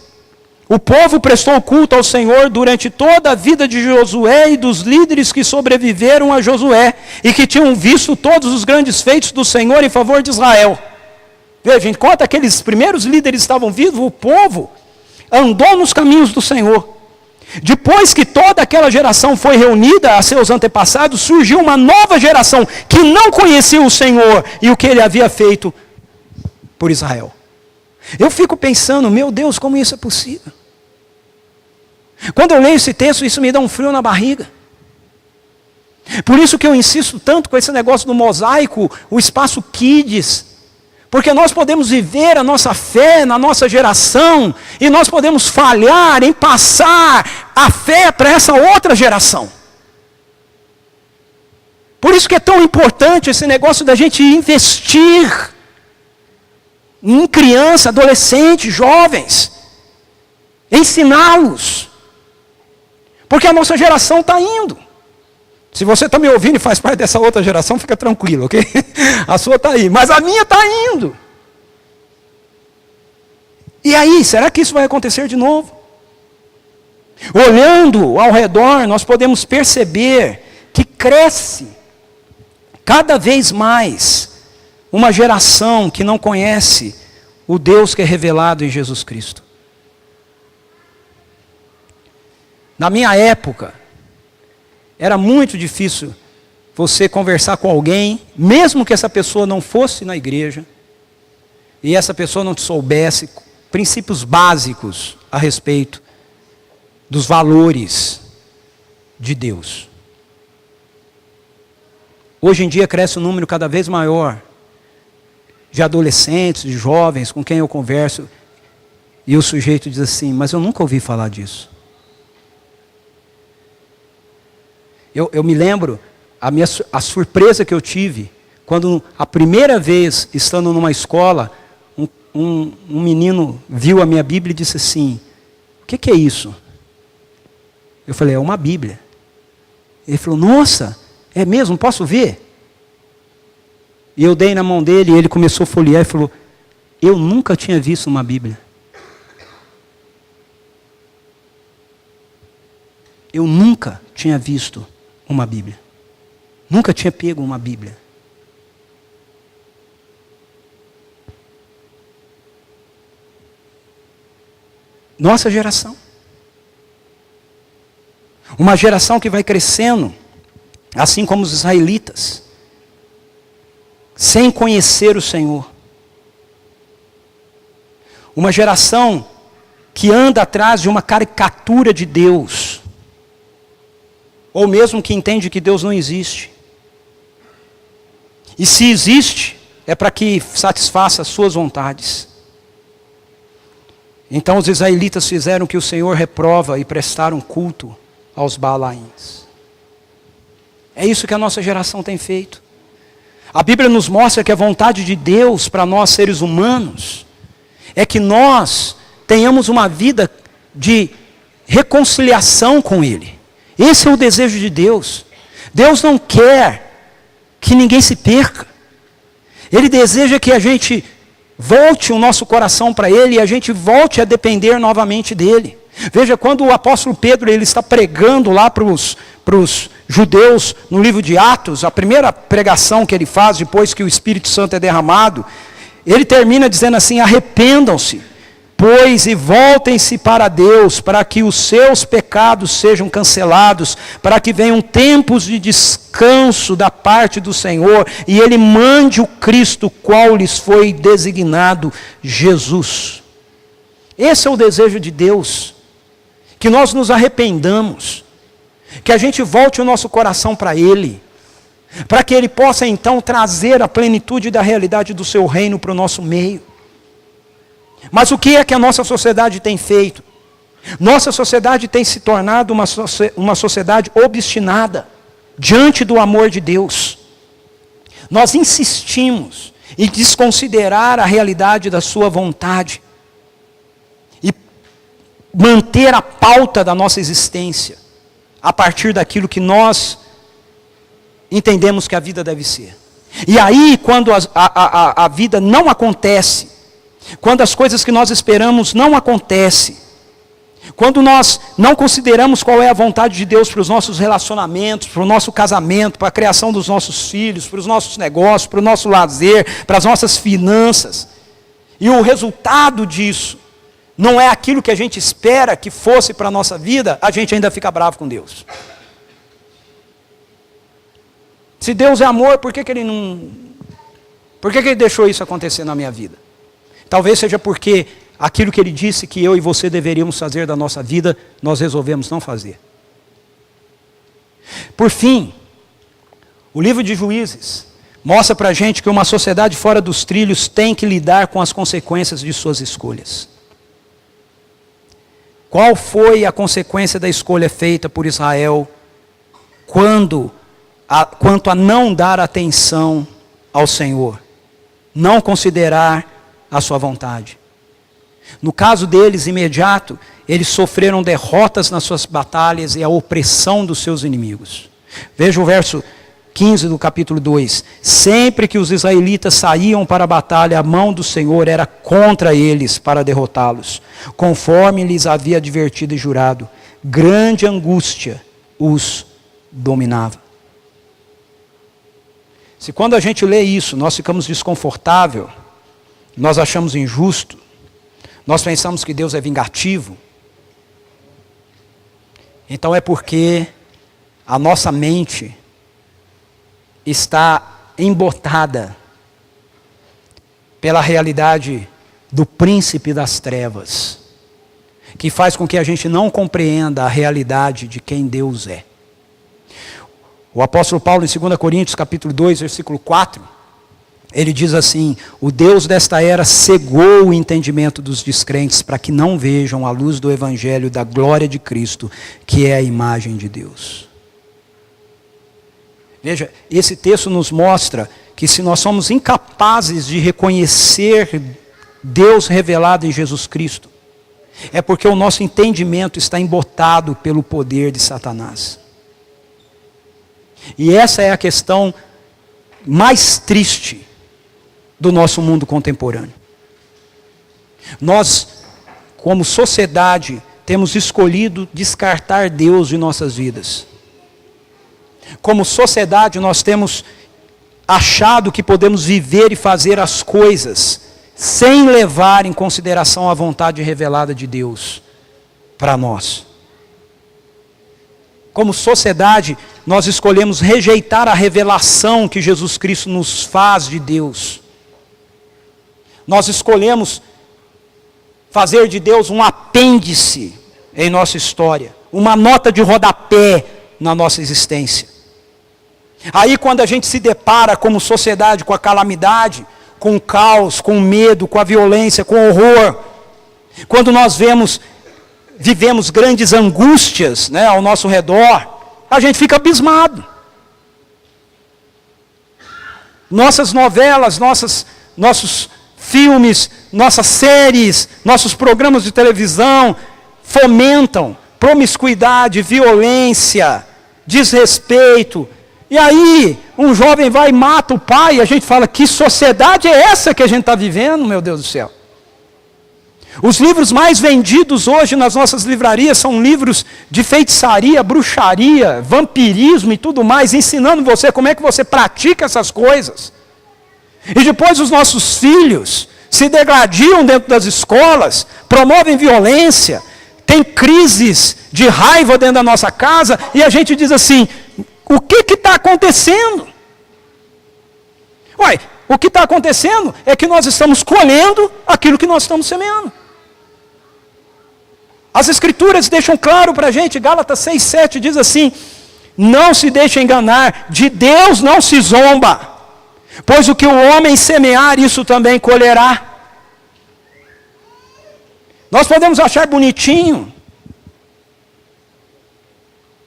O povo prestou culto ao Senhor durante toda a vida de Josué e dos líderes que sobreviveram a Josué e que tinham visto todos os grandes feitos do Senhor em favor de Israel. Veja, enquanto aqueles primeiros líderes estavam vivos, o povo andou nos caminhos do Senhor. Depois que toda aquela geração foi reunida a seus antepassados, surgiu uma nova geração que não conhecia o Senhor e o que Ele havia feito por Israel. Eu fico pensando, meu Deus, como isso é possível? Quando eu leio esse texto, isso me dá um frio na barriga. Por isso que eu insisto tanto com esse negócio do mosaico, o espaço Kids. Porque nós podemos viver a nossa fé na nossa geração e nós podemos falhar em passar a fé para essa outra geração. Por isso que é tão importante esse negócio da gente investir em criança, adolescente, jovens, ensiná-los. Porque a nossa geração está indo. Se você está me ouvindo e faz parte dessa outra geração, fica tranquilo, ok? A sua está aí, mas a minha está indo. E aí, será que isso vai acontecer de novo? Olhando ao redor, nós podemos perceber que cresce cada vez mais uma geração que não conhece o Deus que é revelado em Jesus Cristo. Na minha época, era muito difícil você conversar com alguém, mesmo que essa pessoa não fosse na igreja, e essa pessoa não te soubesse princípios básicos a respeito dos valores de Deus. Hoje em dia cresce um número cada vez maior de adolescentes, de jovens com quem eu converso, e o sujeito diz assim, mas eu nunca ouvi falar disso. Eu me lembro a surpresa que eu tive quando a primeira vez, estando numa escola, um menino viu a minha Bíblia e disse assim, o que é isso? Eu falei, é uma Bíblia. Ele falou, nossa, é mesmo? Posso ver? E eu dei na mão dele e ele começou a folhear e falou, eu nunca tinha visto uma Bíblia. Eu nunca tinha visto uma Bíblia. Nunca tinha pego uma Bíblia. Nossa geração. Uma geração que vai crescendo, assim como os israelitas, sem conhecer o Senhor. Uma geração que anda atrás de uma caricatura de Deus. Ou mesmo que entende que Deus não existe. E se existe, é para que satisfaça as suas vontades. Então os israelitas fizeram o que o Senhor reprova e prestaram culto aos Baalaíns. É isso que a nossa geração tem feito. A Bíblia nos mostra que a vontade de Deus para nós seres humanos é que nós tenhamos uma vida de reconciliação com Ele. Esse é o desejo de Deus. Deus não quer que ninguém se perca. Ele deseja que a gente volte o nosso coração para Ele e a gente volte a depender novamente dEle. Veja, quando o apóstolo Pedro ele está pregando lá para os judeus no livro de Atos, a primeira pregação que ele faz depois que o Espírito Santo é derramado, ele termina dizendo assim, arrependam-se, pois, e voltem-se para Deus, para que os seus pecados sejam cancelados, para que venham tempos de descanso da parte do Senhor, e Ele mande o Cristo, qual lhes foi designado, Jesus. Esse é o desejo de Deus, que nós nos arrependamos, que a gente volte o nosso coração para Ele, para que Ele possa então trazer a plenitude da realidade do seu reino para o nosso meio. Mas o que é que a nossa sociedade tem feito? Nossa sociedade tem se tornado uma sociedade obstinada diante do amor de Deus. Nós insistimos em desconsiderar a realidade da sua vontade e manter a pauta da nossa existência a partir daquilo que nós entendemos que a vida deve ser. E aí, quando a vida não acontece, quando as coisas que nós esperamos não acontecem, quando nós não consideramos qual é a vontade de Deus para os nossos relacionamentos, para o nosso casamento, para a criação dos nossos filhos, para os nossos negócios, para o nosso lazer, para as nossas finanças, e o resultado disso não é aquilo que a gente espera que fosse para a nossa vida, a gente ainda fica bravo com Deus. Se Deus é amor, por que Ele deixou isso acontecer na minha vida? Talvez seja porque aquilo que Ele disse que eu e você deveríamos fazer da nossa vida, nós resolvemos não fazer. Por fim, o livro de Juízes mostra para a gente que uma sociedade fora dos trilhos tem que lidar com as consequências de suas escolhas. Qual foi a consequência da escolha feita por Israel quanto a não dar atenção ao Senhor, não considerar a sua vontade? No caso deles, imediato, eles sofreram derrotas nas suas batalhas e a opressão dos seus inimigos. Veja o verso 15 do capítulo 2. Sempre que os israelitas saíam para a batalha, a mão do Senhor era contra eles para derrotá-los, conforme lhes havia advertido e jurado. Grande angústia os dominava. Se quando a gente lê isso, nós ficamos desconfortáveis, nós achamos injusto, nós pensamos que Deus é vingativo, então é porque a nossa mente está embotada pela realidade do príncipe das trevas, que faz com que a gente não compreenda a realidade de quem Deus é. O apóstolo Paulo, em 2 Coríntios, capítulo 2, versículo 4, ele diz assim: o Deus desta era cegou o entendimento dos descrentes para que não vejam a luz do evangelho da glória de Cristo, que é a imagem de Deus. Veja, esse texto nos mostra que se nós somos incapazes de reconhecer Deus revelado em Jesus Cristo, é porque o nosso entendimento está embotado pelo poder de Satanás. E essa é a questão mais triste do nosso mundo contemporâneo. Nós, como sociedade, temos escolhido descartar Deus de nossas vidas. Como sociedade, nós temos achado que podemos viver e fazer as coisas sem levar em consideração a vontade revelada de Deus para nós. Como sociedade, nós escolhemos rejeitar a revelação que Jesus Cristo nos faz de Deus. Nós escolhemos fazer de Deus um apêndice em nossa história, uma nota de rodapé na nossa existência. Aí quando a gente se depara como sociedade com a calamidade, com o caos, com o medo, com a violência, com o horror, quando nós vivemos grandes angústias, né, ao nosso redor, a gente fica abismado. Nossas novelas, nossos filmes, nossas séries, nossos programas de televisão fomentam promiscuidade, violência, desrespeito. E aí, um jovem vai e mata o pai, e a gente fala: que sociedade é essa que a gente está vivendo, meu Deus do céu? Os livros mais vendidos hoje nas nossas livrarias são livros de feitiçaria, bruxaria, vampirismo e tudo mais, ensinando você como é que você pratica essas coisas. E depois os nossos filhos se degradiam dentro das escolas, promovem violência, tem crises de raiva dentro da nossa casa, e a gente diz assim: o que está acontecendo? Ué, o que está acontecendo é que nós estamos colhendo aquilo que nós estamos semeando. As Escrituras deixam claro para a gente, Gálatas 6,7 diz assim: não se deixe enganar, de Deus não se zomba, pois o que o homem semear, isso também colherá. Nós podemos achar bonitinho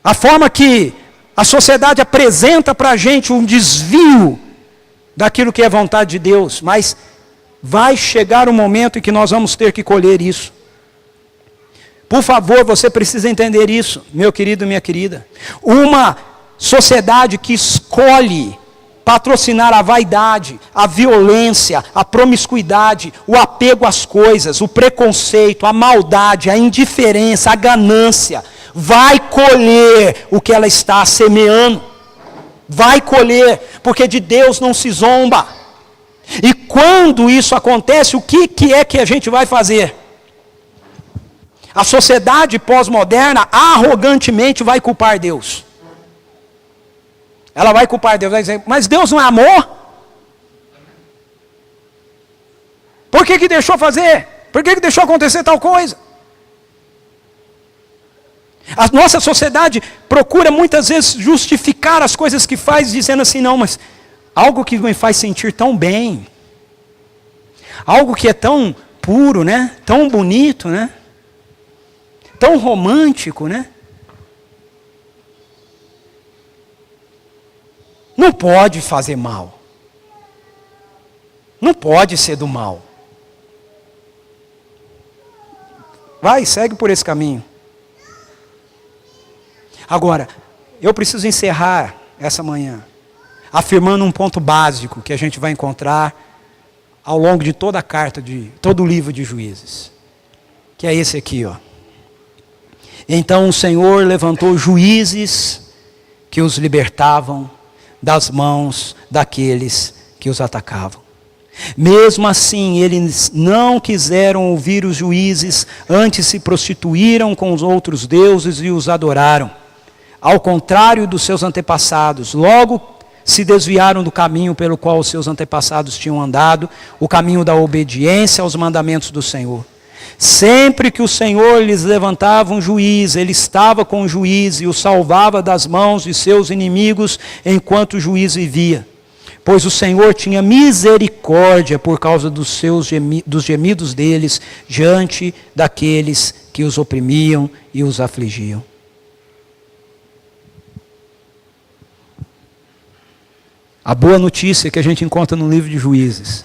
a forma que a sociedade apresenta para a gente um desvio daquilo que é vontade de Deus, mas vai chegar um momento em que nós vamos ter que colher isso. Por favor, você precisa entender isso, meu querido e minha querida. Uma sociedade que escolhe patrocinar a vaidade, a violência, a promiscuidade, o apego às coisas, o preconceito, a maldade, a indiferença, a ganância, vai colher o que ela está semeando. Vai colher, porque de Deus não se zomba. E quando isso acontece, o que é que a gente vai fazer? A sociedade pós-moderna arrogantemente vai culpar Deus. Ela vai culpar Deus, vai dizer, mas Deus não é amor? Por que deixou fazer? Por que deixou acontecer tal coisa? A nossa sociedade procura muitas vezes justificar as coisas que faz, dizendo assim, não, mas algo que me faz sentir tão bem, algo que é tão puro, né? Tão bonito, né? Tão romântico, né? Não pode fazer mal. Não pode ser do mal. Vai, segue por esse caminho. Agora, eu preciso encerrar essa manhã afirmando um ponto básico que a gente vai encontrar ao longo de toda a carta, de todo o livro de Juízes. Que é esse aqui, ó. Então o Senhor levantou juízes que os libertavam das mãos daqueles que os atacavam. Mesmo assim, eles não quiseram ouvir os juízes, antes se prostituíram com os outros deuses e os adoraram. Ao contrário dos seus antepassados, logo se desviaram do caminho pelo qual os seus antepassados tinham andado, o caminho da obediência aos mandamentos do Senhor. Sempre que o Senhor lhes levantava um juiz, ele estava com o juiz e o salvava das mãos de seus inimigos enquanto o juiz vivia. Pois o Senhor tinha misericórdia por causa dos gemidos deles diante daqueles que os oprimiam e os afligiam. A boa notícia que a gente encontra no livro de Juízes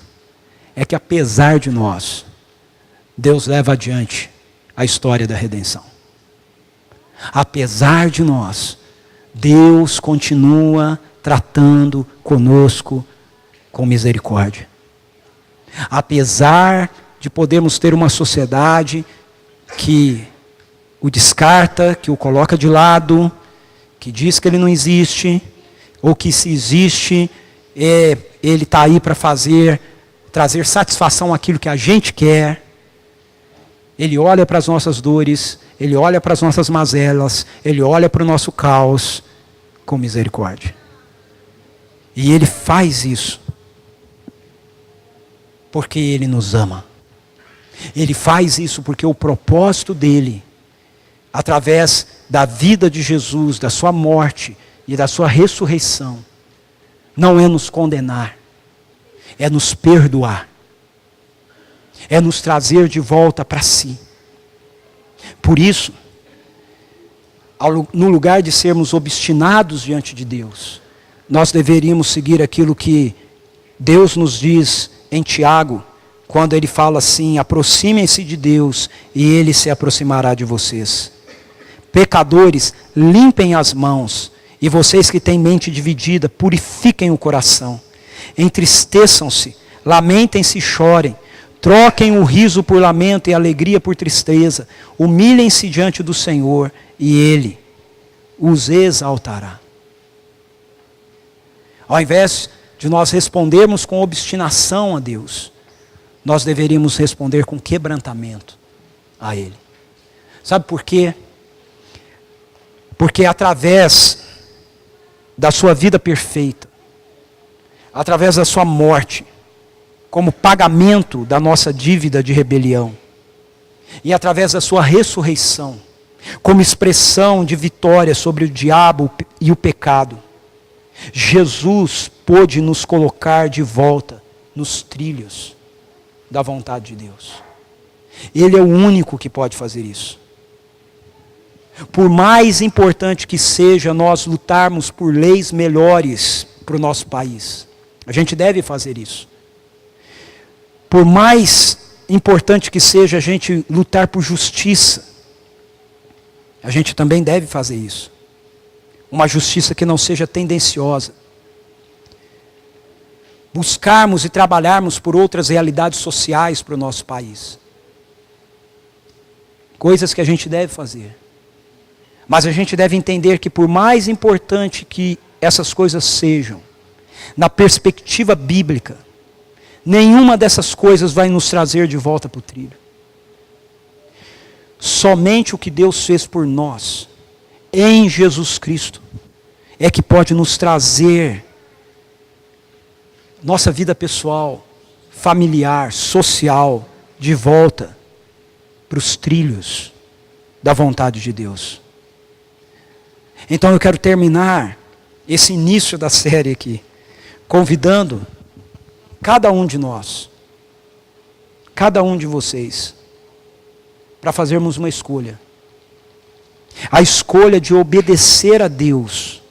é que apesar de nós, Deus leva adiante a história da redenção. Apesar de nós, Deus continua tratando conosco com misericórdia. Apesar de podermos ter uma sociedade que o descarta, que o coloca de lado, que diz que ele não existe, ou que se existe, ele está aí para trazer satisfação àquilo que a gente quer. Ele olha para as nossas dores, ele olha para as nossas mazelas, ele olha para o nosso caos com misericórdia. E ele faz isso porque ele nos ama. Ele faz isso porque o propósito dele, através da vida de Jesus, da sua morte e da sua ressurreição, não é nos condenar, é nos perdoar, é nos trazer de volta para si. Por isso, no lugar de sermos obstinados diante de Deus, nós deveríamos seguir aquilo que Deus nos diz em Tiago, quando ele fala assim: aproximem-se de Deus e ele se aproximará de vocês. Pecadores, limpem as mãos, e vocês que têm mente dividida, purifiquem o coração. Entristeçam-se, lamentem-se e chorem. Troquem o riso por lamento e a alegria por tristeza. Humilhem-se diante do Senhor e Ele os exaltará. Ao invés de nós respondermos com obstinação a Deus, nós deveríamos responder com quebrantamento a Ele. Sabe por quê? Porque através da sua vida perfeita, através da sua morte, como pagamento da nossa dívida de rebelião, e através da sua ressurreição, como expressão de vitória sobre o diabo e o pecado, Jesus pôde nos colocar de volta nos trilhos da vontade de Deus. Ele é o único que pode fazer isso. Por mais importante que seja nós lutarmos por leis melhores para o nosso país, a gente deve fazer isso. Por mais importante que seja a gente lutar por justiça, a gente também deve fazer isso. Uma justiça que não seja tendenciosa. Buscarmos e trabalharmos por outras realidades sociais para o nosso país. Coisas que a gente deve fazer. Mas a gente deve entender que por mais importante que essas coisas sejam, na perspectiva bíblica, nenhuma dessas coisas vai nos trazer de volta para o trilho. Somente o que Deus fez por nós, em Jesus Cristo, é que pode nos trazer nossa vida pessoal, familiar, social, de volta para os trilhos da vontade de Deus. Então eu quero terminar esse início da série aqui, convidando cada um de nós, cada um de vocês, para fazermos uma escolha. A escolha de obedecer a Deus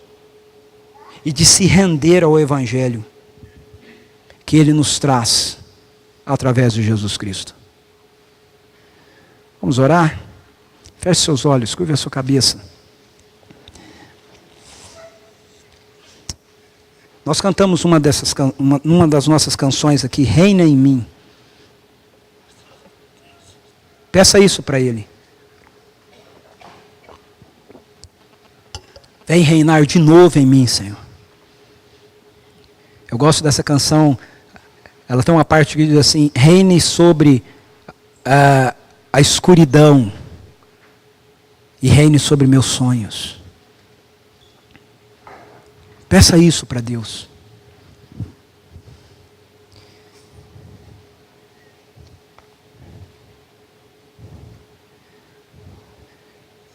e de se render ao Evangelho que Ele nos traz através de Jesus Cristo. Vamos orar? Feche seus olhos, curve a sua cabeça. Nós cantamos uma das nossas canções aqui, Reina em Mim. Peça isso para Ele. Vem reinar de novo em mim, Senhor. Eu gosto dessa canção. Ela tem uma parte que diz assim: reine sobre a escuridão e reine sobre meus sonhos. Peça isso para Deus.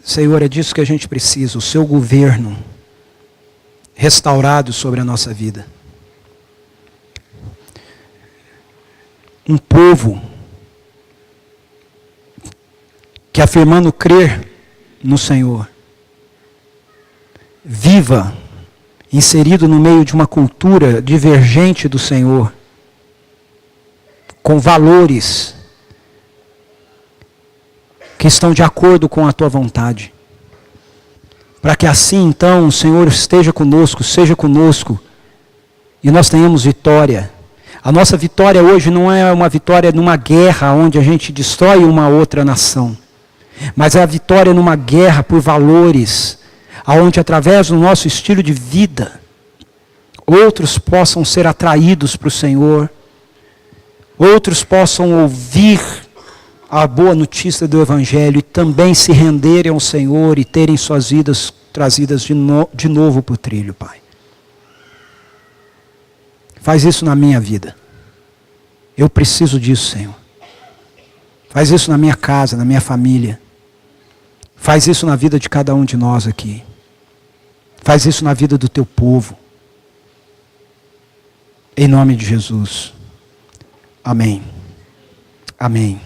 Senhor, é disso que a gente precisa, o seu governo restaurado sobre a nossa vida. Um povo que, afirmando crer no Senhor, viva inserido no meio de uma cultura divergente do Senhor, com valores que estão de acordo com a tua vontade. Para que assim então o Senhor esteja conosco, seja conosco, e nós tenhamos vitória. A nossa vitória hoje não é uma vitória numa guerra onde a gente destrói uma outra nação, mas é a vitória numa guerra por valores, aonde através do nosso estilo de vida, outros possam ser atraídos para o Senhor, outros possam ouvir a boa notícia do Evangelho e também se renderem ao Senhor e terem suas vidas trazidas de novo para o trilho, Pai. Faz isso na minha vida. Eu preciso disso, Senhor. Faz isso na minha casa, na minha família. Faz isso na vida de cada um de nós aqui. Faz isso na vida do teu povo. Em nome de Jesus. Amém. Amém.